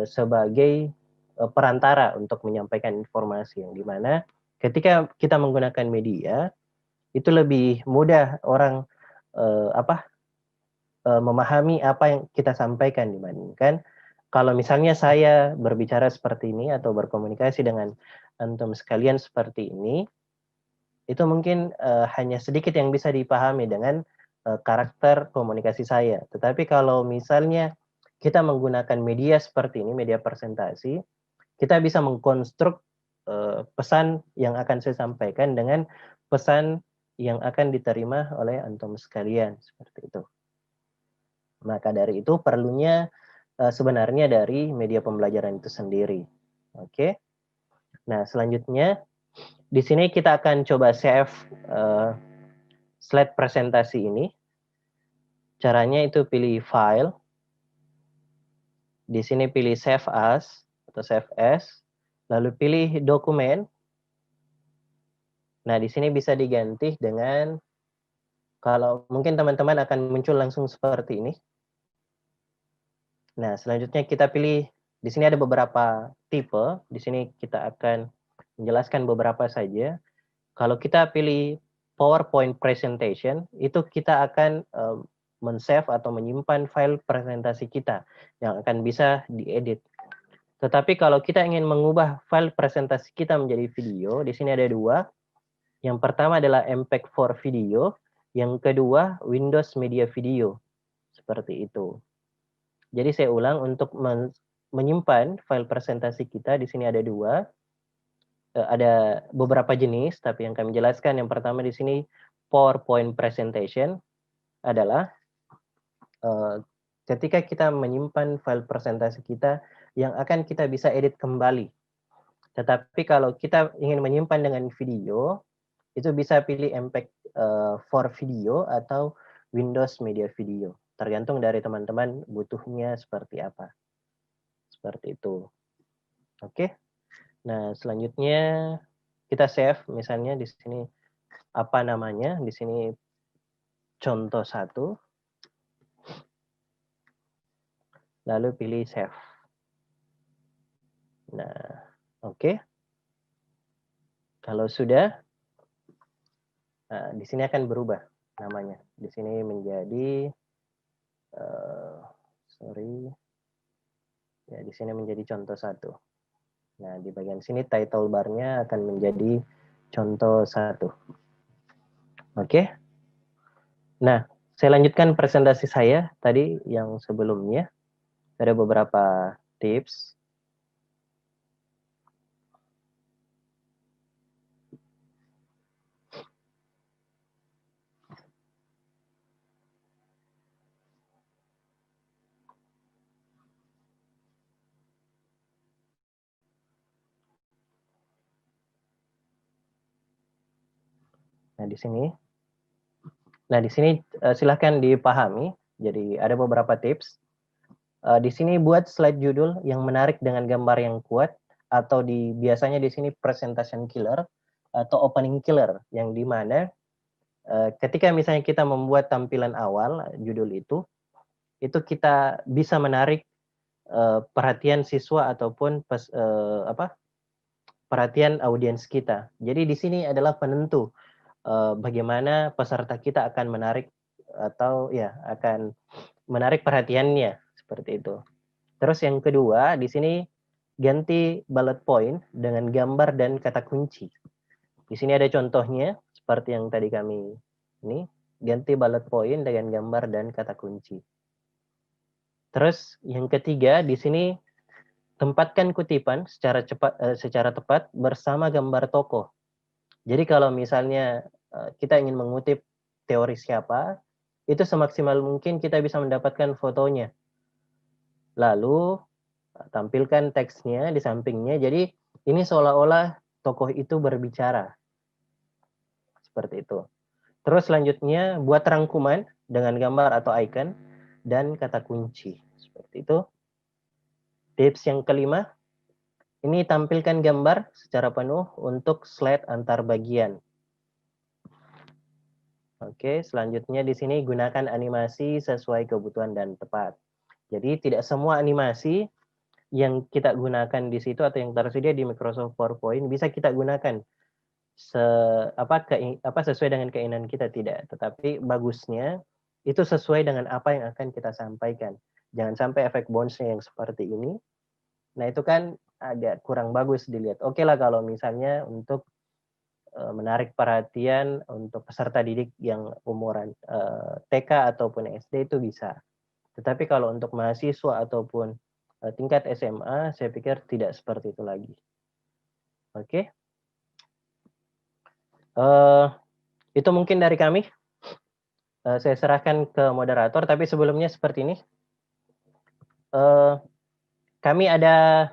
sebagai perantara untuk menyampaikan informasi, yang dimana ketika kita menggunakan media, itu lebih mudah orang memahami apa yang kita sampaikan dibandingkan kalau misalnya saya berbicara seperti ini atau berkomunikasi dengan antum sekalian seperti ini, itu mungkin hanya sedikit yang bisa dipahami dengan karakter komunikasi saya. Tetapi kalau misalnya kita menggunakan media seperti ini, media presentasi, kita bisa mengkonstruk pesan yang akan saya sampaikan dengan pesan yang akan diterima oleh antum sekalian, seperti itu. Maka dari itu perlunya sebenarnya dari media pembelajaran itu sendiri. Oke. Nah, selanjutnya Di sini kita akan coba save slide presentasi ini. Caranya itu pilih file. Di sini pilih save as atau save as. Lalu pilih dokumen. Nah, di sini bisa diganti dengan, kalau mungkin teman-teman akan muncul langsung seperti ini. Nah, selanjutnya kita pilih, di sini ada beberapa tipe. Di sini kita akan menjelaskan beberapa saja. Kalau kita pilih PowerPoint presentation, itu kita akan men-save atau menyimpan file presentasi kita yang akan bisa diedit. Tetapi kalau kita ingin mengubah file presentasi kita menjadi video, di sini ada dua. Yang pertama adalah MPEG-4 video, yang kedua Windows Media Video. Seperti itu. Jadi saya ulang, untuk menyimpan file presentasi kita, di sini ada dua. Ada beberapa jenis, tapi yang kami jelaskan yang pertama di sini PowerPoint presentation adalah ketika kita menyimpan file presentasi kita yang akan kita bisa edit kembali. Tetapi kalau kita ingin menyimpan dengan video, itu bisa pilih MPEG-4 video atau Windows Media Video. Tergantung dari teman-teman butuhnya seperti apa. Seperti itu. Oke. Nah, selanjutnya kita save, misalnya di sini apa namanya? Di sini contoh 1. Lalu pilih save. Nah, oke. Kalau sudah, di sini akan berubah namanya. Di sini menjadi ya, di sini menjadi contoh 1. Nah, di bagian sini title bar-nya akan menjadi contoh 1. Oke. Nah, saya lanjutkan presentasi saya tadi yang sebelumnya. Ada beberapa tips. Nah, di sini. Nah, di sini silahkan dipahami. Jadi ada beberapa tips. Di sini buat slide judul yang menarik dengan gambar yang kuat, atau biasanya di sini presentation killer atau opening killer, yang di mana ketika misalnya kita membuat tampilan awal judul itu kita bisa menarik perhatian siswa ataupun perhatian audiens kita. Jadi di sini adalah penentu bagaimana peserta kita akan menarik atau ya akan menarik perhatiannya, seperti itu. Terus yang kedua, di sini ganti bullet point dengan gambar dan kata kunci. Di sini ada contohnya seperti yang tadi kami ini, ganti bullet point dengan gambar dan kata kunci. Terus yang ketiga, di sini tempatkan kutipan secara tepat bersama gambar tokoh. Jadi kalau misalnya kita ingin mengutip teori siapa, itu semaksimal mungkin kita bisa mendapatkan fotonya. Lalu tampilkan teksnya di sampingnya. Jadi ini seolah-olah tokoh itu berbicara. Seperti itu. Terus selanjutnya buat rangkuman dengan gambar atau icon dan kata kunci. Seperti itu. Tips yang kelima, ini tampilkan gambar secara penuh untuk slide antar bagian. Oke, selanjutnya di sini gunakan animasi sesuai kebutuhan dan tepat. Jadi tidak semua animasi yang kita gunakan di situ atau yang tersedia di Microsoft PowerPoint bisa kita gunakan sesuai dengan keinginan kita, tidak. Tetapi bagusnya itu sesuai dengan apa yang akan kita sampaikan. Jangan sampai efek bounce-nya yang seperti ini. Nah, itu kan agak kurang bagus dilihat. Oke lah kalau misalnya untuk menarik perhatian untuk peserta didik yang umuran TK ataupun SD itu bisa. Tetapi kalau untuk mahasiswa ataupun tingkat SMA, saya pikir tidak seperti itu lagi. Oke. Itu mungkin dari kami. Saya serahkan ke moderator, tapi sebelumnya seperti ini. Kami ada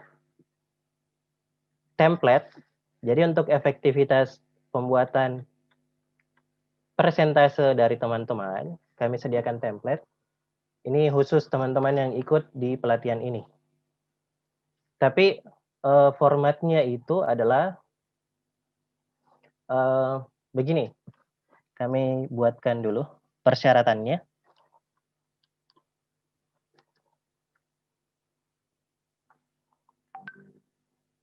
template Jadi untuk efektivitas pembuatan persentase dari teman-teman, kami sediakan template. Ini khusus teman-teman yang ikut di pelatihan ini. Tapi formatnya itu adalah begini. Kami buatkan dulu persyaratannya.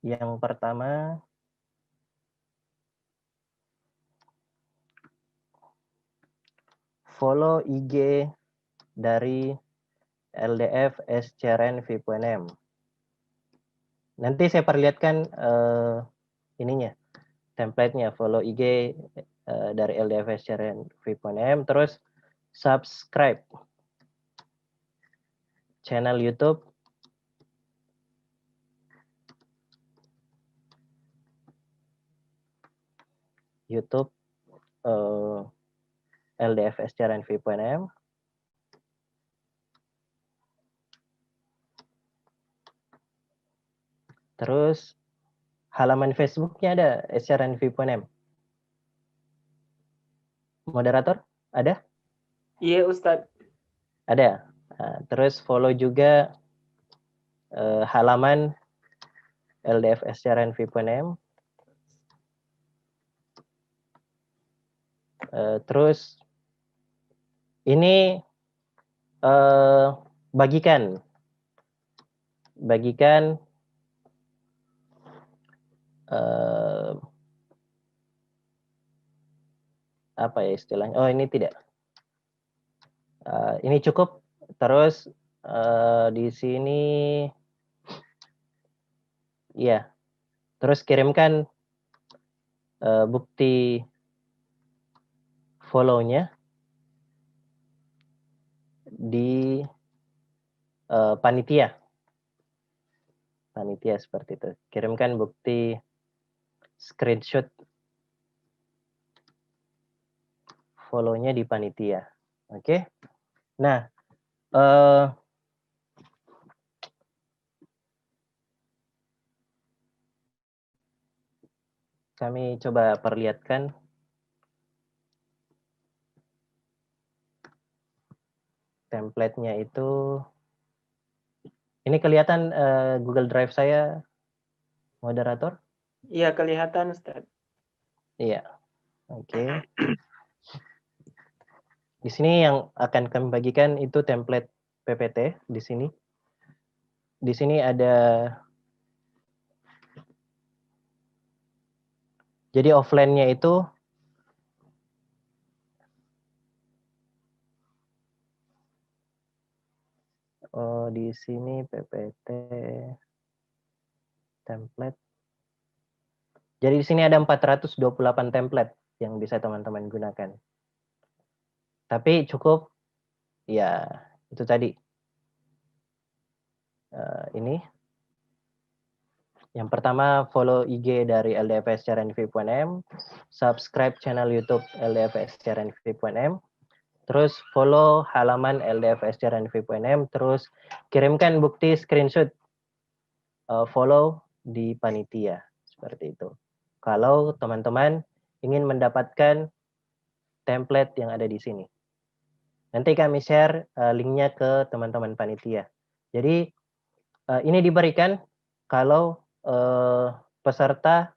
Yang pertama, follow IG dari LDF SCRN V.M. Nanti saya perlihatkan ininya, template-nya, follow IG dari LDF SCRN V.M. Terus subscribe channel YouTube LDF SCRN V.M. Terus halaman Facebook-nya ada SCRN V.M. Moderator, ada? Iya, Ustadz. Ada. Nah, terus follow juga halaman LDF SCRN V.M. Terus ini bagikan apa ya istilahnya? Oh, ini tidak. Ini cukup. Terus di sini ya. Terus kirimkan bukti follow-nya di panitia. Panitia seperti itu. Kirimkan bukti screenshot follow-nya di panitia. Oke. Nah, kami coba perlihatkan template-nya itu. Ini kelihatan Google Drive saya, moderator? Iya, kelihatan, Ustaz. Iya. Oke. Di sini yang akan kami bagikan itu template PPT di sini. Di sini ada, jadi offline-nya itu di sini PPT template. Jadi di sini ada 428 template yang bisa teman-teman gunakan. Tapi cukup ya itu tadi. Ini. Yang pertama follow IG dari LDF SCRN V.M, subscribe channel YouTube LDF SCRN V.M, terus follow halaman LDF SCRN V.M, terus kirimkan bukti screenshot follow di panitia seperti itu. Kalau teman-teman ingin mendapatkan template yang ada di sini, nanti kami share linknya ke teman-teman panitia. Jadi ini diberikan kalau peserta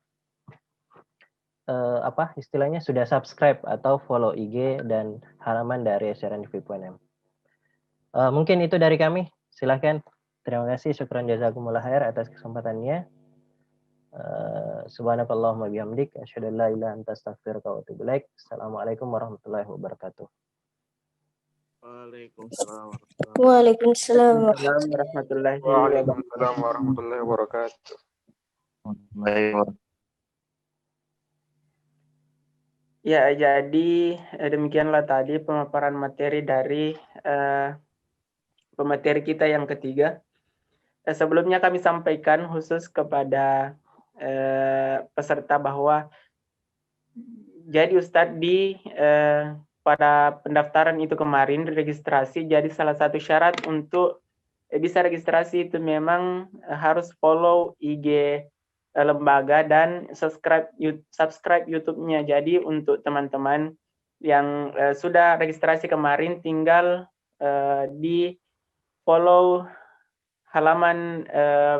apa istilahnya sudah subscribe atau follow IG dan halaman dari SCRN V.M. Mungkin itu dari kami. Silahkan. Terima kasih. Syukran jazakumullah khair atas kesempatannya. Subhanakallahumma bihamdik asyhadu an la ilaha illa anta astaghfiruka wa atubu ilaik. Assalamualaikum warahmatullahi wabarakatuh. Waalaikumsalam. Waalaikumsalam warahmatullahi wabarakatuh. Ya, jadi demikianlah tadi pemaparan materi dari pemateri kita yang ketiga. Sebelumnya kami sampaikan khusus kepada peserta bahwa jadi Ustadz pada pendaftaran itu kemarin registrasi, jadi salah satu syarat untuk bisa registrasi itu memang harus follow IG lembaga dan subscribe YouTube-nya. Jadi untuk teman-teman yang sudah registrasi kemarin tinggal di follow halaman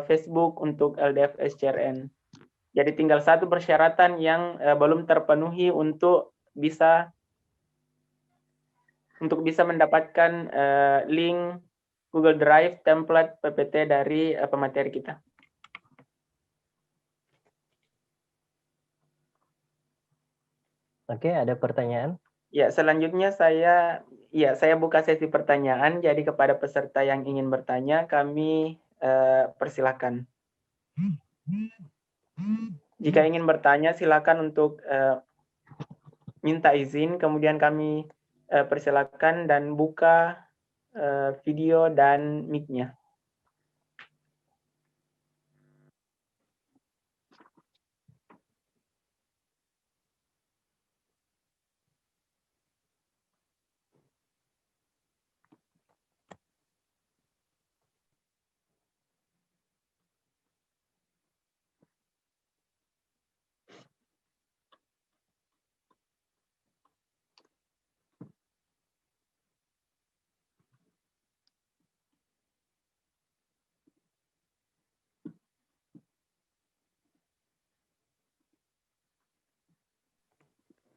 Facebook untuk LDF SCRN. Jadi tinggal satu persyaratan yang belum terpenuhi untuk bisa mendapatkan link Google Drive template PPT dari pemateri kita. Oke, ada pertanyaan? Ya, selanjutnya saya buka sesi pertanyaan. Jadi kepada peserta yang ingin bertanya, kami persilakan. Jika ingin bertanya, silakan untuk minta izin, kemudian kami persilakan dan buka video dan mic-nya.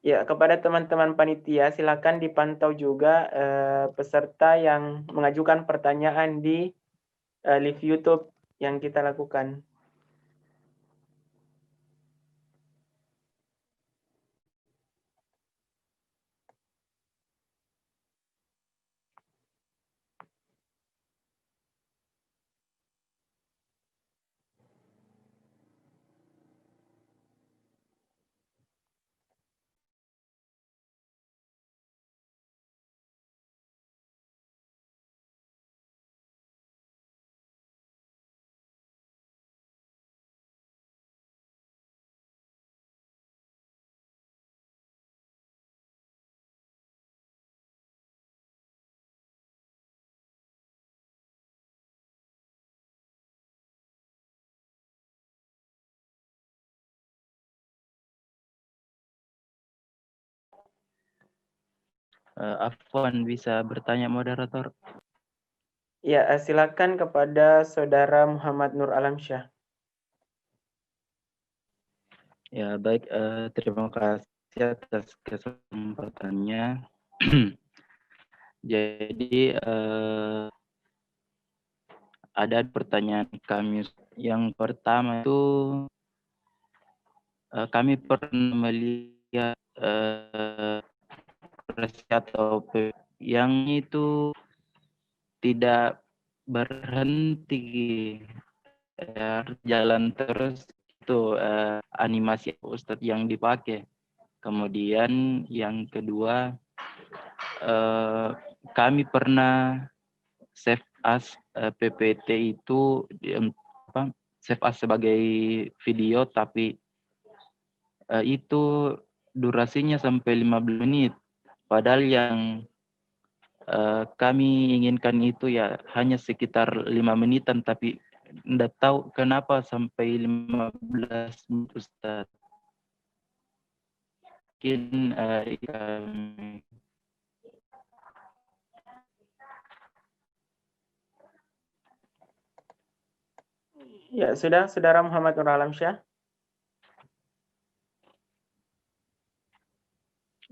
Ya, kepada teman-teman panitia, silakan dipantau juga peserta yang mengajukan pertanyaan di live YouTube yang kita lakukan. Afwan, bisa bertanya moderator? Ya, silakan kepada Saudara Muhammad Nur Alamsyah. Ya, baik. Terima kasih atas kesempatannya. Jadi, ada pertanyaan kami. Yang pertama itu, kami pernah melihat atau yang itu tidak berhenti, jalan terus itu animasi Ustadz yang dipakai. Kemudian yang kedua, kami pernah save as PPT itu save as sebagai video, tapi itu durasinya sampai 15 menit. Padahal yang kami inginkan itu ya hanya sekitar 5 menitan, tapi tidak tahu kenapa sampai 15 menit, Ustaz. Mungkin kami. Ya, sudah, Saudara Muhammad Nur Alamsyah.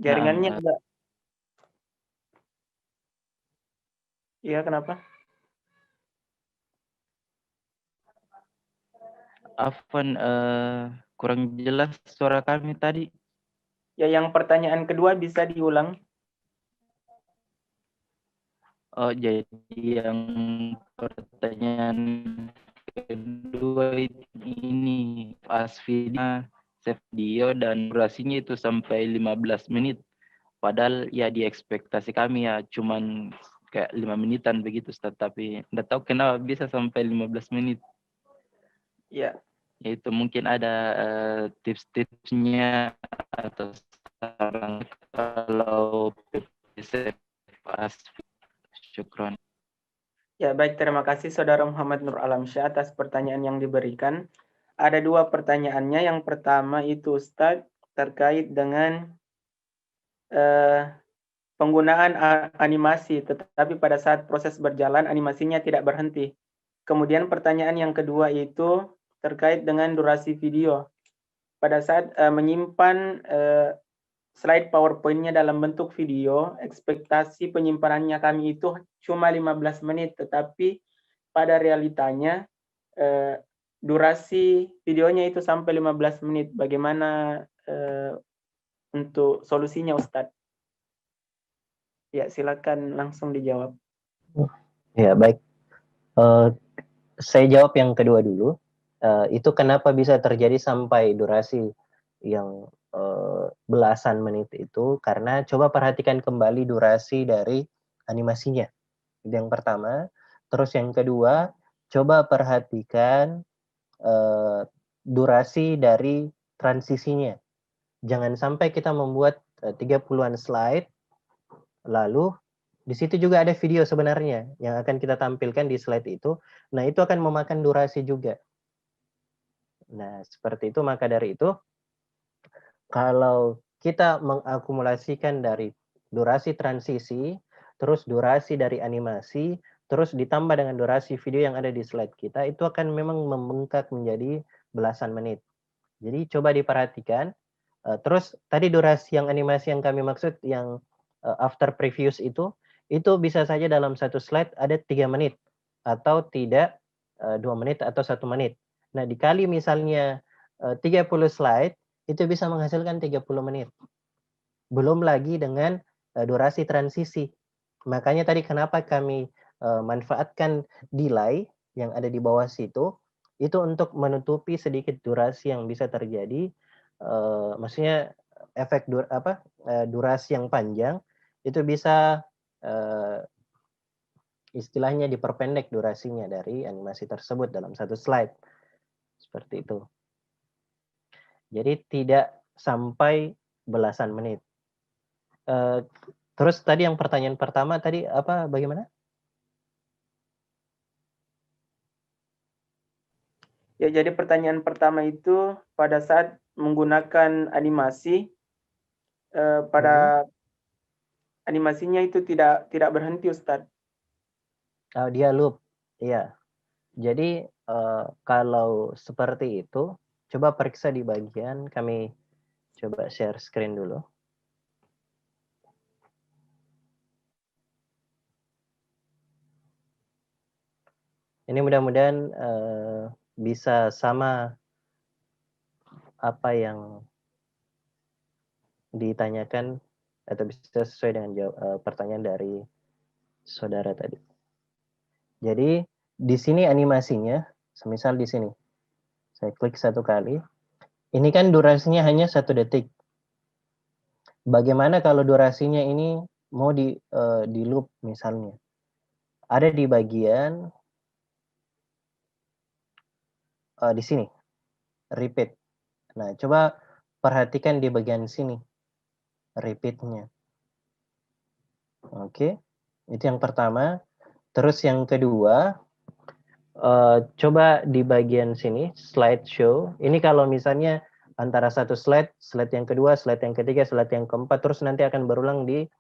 Jaringannya agak. Iya, kenapa? Afwan, kurang jelas suara kami tadi. Ya, yang pertanyaan kedua bisa diulang. Oh, jadi yang pertanyaan kedua ini pas video dan durasinya itu sampai 15 menit. Padahal ya di ekspektasi kami ya cuman kayak 5 menitan begitu, Ustaz. Tapi enggak tahu kenapa bisa sampai 15 menit. Ya. Itu mungkin ada tips-tipsnya atau saran kalau pas. Syukron. Ya, baik, terima kasih Saudara Muhammad Nur Alamsyah atas pertanyaan yang diberikan. ada dua pertanyaannya. Yang pertama itu Ustadz terkait dengan penggunaan animasi, tetapi pada saat proses berjalan animasinya tidak berhenti. Kemudian pertanyaan yang kedua itu terkait dengan durasi video. Pada saat menyimpan slide PowerPoint-nya dalam bentuk video, ekspektasi penyimpanannya kami itu cuma 15 menit, tetapi pada realitanya durasi videonya itu sampai 15 menit. Bagaimana untuk solusinya, Ustadz? Ya, silakan langsung dijawab. Ya, baik. Saya jawab yang kedua dulu. Itu kenapa bisa terjadi sampai durasi yang belasan menit itu, karena coba perhatikan kembali durasi dari animasinya. Itu yang pertama. Terus yang kedua, coba perhatikan durasi dari transisinya. Jangan sampai kita membuat 30-an slide, lalu di situ juga ada video sebenarnya yang akan kita tampilkan di slide itu. Nah, itu akan memakan durasi juga. Nah, seperti itu. Maka dari itu, kalau kita mengakumulasikan dari durasi transisi, terus durasi dari animasi, terus ditambah dengan durasi video yang ada di slide kita, itu akan memang membengkak menjadi belasan menit. Jadi coba diperhatikan. Terus tadi durasi yang animasi yang kami maksud yang after previews itu bisa saja dalam satu slide ada 3 menit atau tidak 2 menit atau 1 menit. Nah, dikali misalnya 30 slide itu bisa menghasilkan 30 menit. Belum lagi dengan durasi transisi. Makanya tadi kenapa kami manfaatkan delay yang ada di bawah situ itu untuk menutupi sedikit durasi yang bisa terjadi. Maksudnya efek durasi yang panjang itu bisa istilahnya diperpendek durasinya dari animasi tersebut dalam satu slide. Seperti itu. Jadi tidak sampai belasan menit. Terus tadi yang pertanyaan pertama tadi apa, bagaimana? Ya, jadi pertanyaan pertama itu pada saat menggunakan animasi, pada animasinya itu tidak berhenti, Ustadz. Dia loop, iya. Jadi kalau seperti itu, coba periksa di bagian, kami coba share screen dulu. Ini mudah-mudahan bisa sama apa yang ditanyakan atau bisa sesuai dengan pertanyaan dari saudara tadi. Jadi di sini animasinya, semisal di sini, saya klik satu kali, ini kan durasinya hanya 1 detik. Bagaimana kalau durasinya ini mau di loop misalnya? Ada di bagian di sini, repeat. Nah, coba perhatikan di bagian sini, repeatnya. Oke, itu yang pertama. Terus yang kedua, coba di bagian sini, slideshow. Ini kalau misalnya antara satu slide yang kedua, slide yang ketiga, slide yang keempat, terus nanti akan berulang di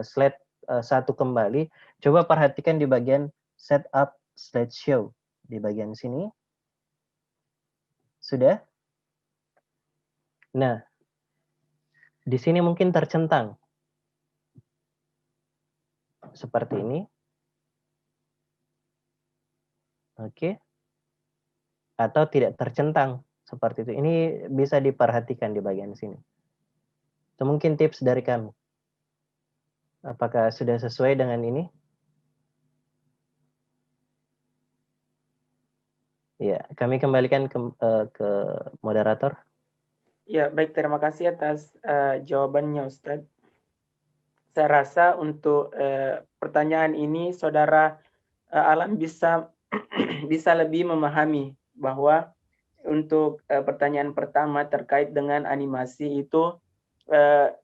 slide satu kembali. Coba perhatikan di bagian setup slideshow. Di bagian sini. Sudah? Nah, di sini mungkin tercentang. Seperti ini. Oke. Atau tidak tercentang seperti itu. Ini bisa diperhatikan di bagian sini. Itu mungkin tips dari kami. Apakah sudah sesuai dengan ini? Ya, kami kembalikan ke moderator. Ya, baik, terima kasih atas jawabannya, Ustadz. Saya rasa untuk pertanyaan ini saudara Alam bisa bisa lebih memahami bahwa untuk pertanyaan pertama terkait dengan animasi itu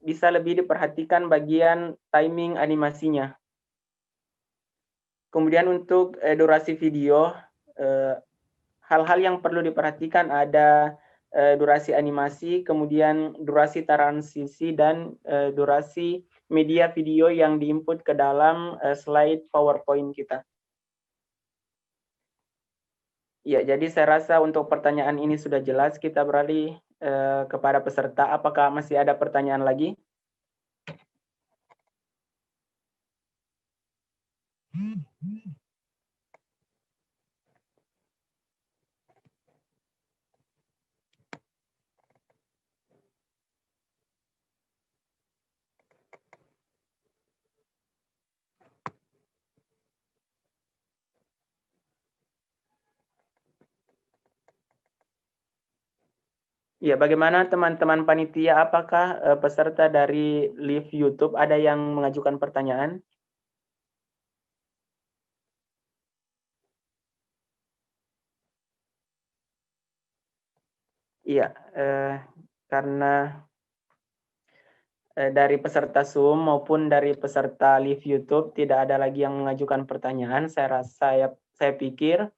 bisa lebih diperhatikan bagian timing animasinya. Kemudian untuk durasi video hal-hal yang perlu diperhatikan ada durasi animasi, kemudian durasi transisi, dan durasi media video yang diinput ke dalam slide PowerPoint kita. Ya, jadi saya rasa untuk pertanyaan ini sudah jelas. Kita beralih kepada peserta. Apakah masih ada pertanyaan lagi? Ya, bagaimana teman-teman panitia? Apakah peserta dari live YouTube ada yang mengajukan pertanyaan? Iya, karena dari peserta Zoom maupun dari peserta live YouTube tidak ada lagi yang mengajukan pertanyaan. Saya pikir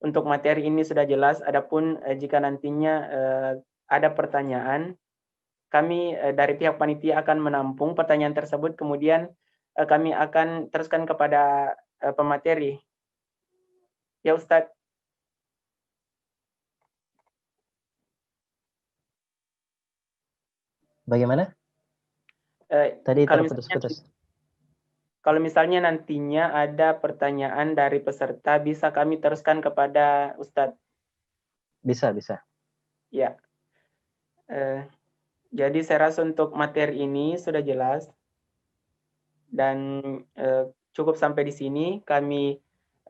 untuk materi ini sudah jelas. Adapun jika nantinya ada pertanyaan, kami dari pihak panitia akan menampung pertanyaan tersebut, kemudian kami akan teruskan kepada pemateri. Ya, Ustadz. Bagaimana? Tadi terputus-putus. Kalau misalnya nantinya ada pertanyaan dari peserta, bisa kami teruskan kepada Ustadz? Bisa. Ya. Jadi saya rasa untuk materi ini sudah jelas. Dan cukup sampai di sini. Kami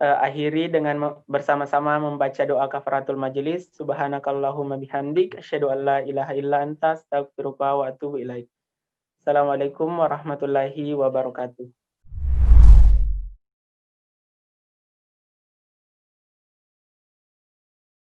akhiri dengan bersama-sama membaca doa kafaratul majelis. Subhanakallahumma bihamdik, asyhadu an la ilaha illa anta, astaghfiruka wa atubu ilaik. Assalamualaikum warahmatullahi wabarakatuh.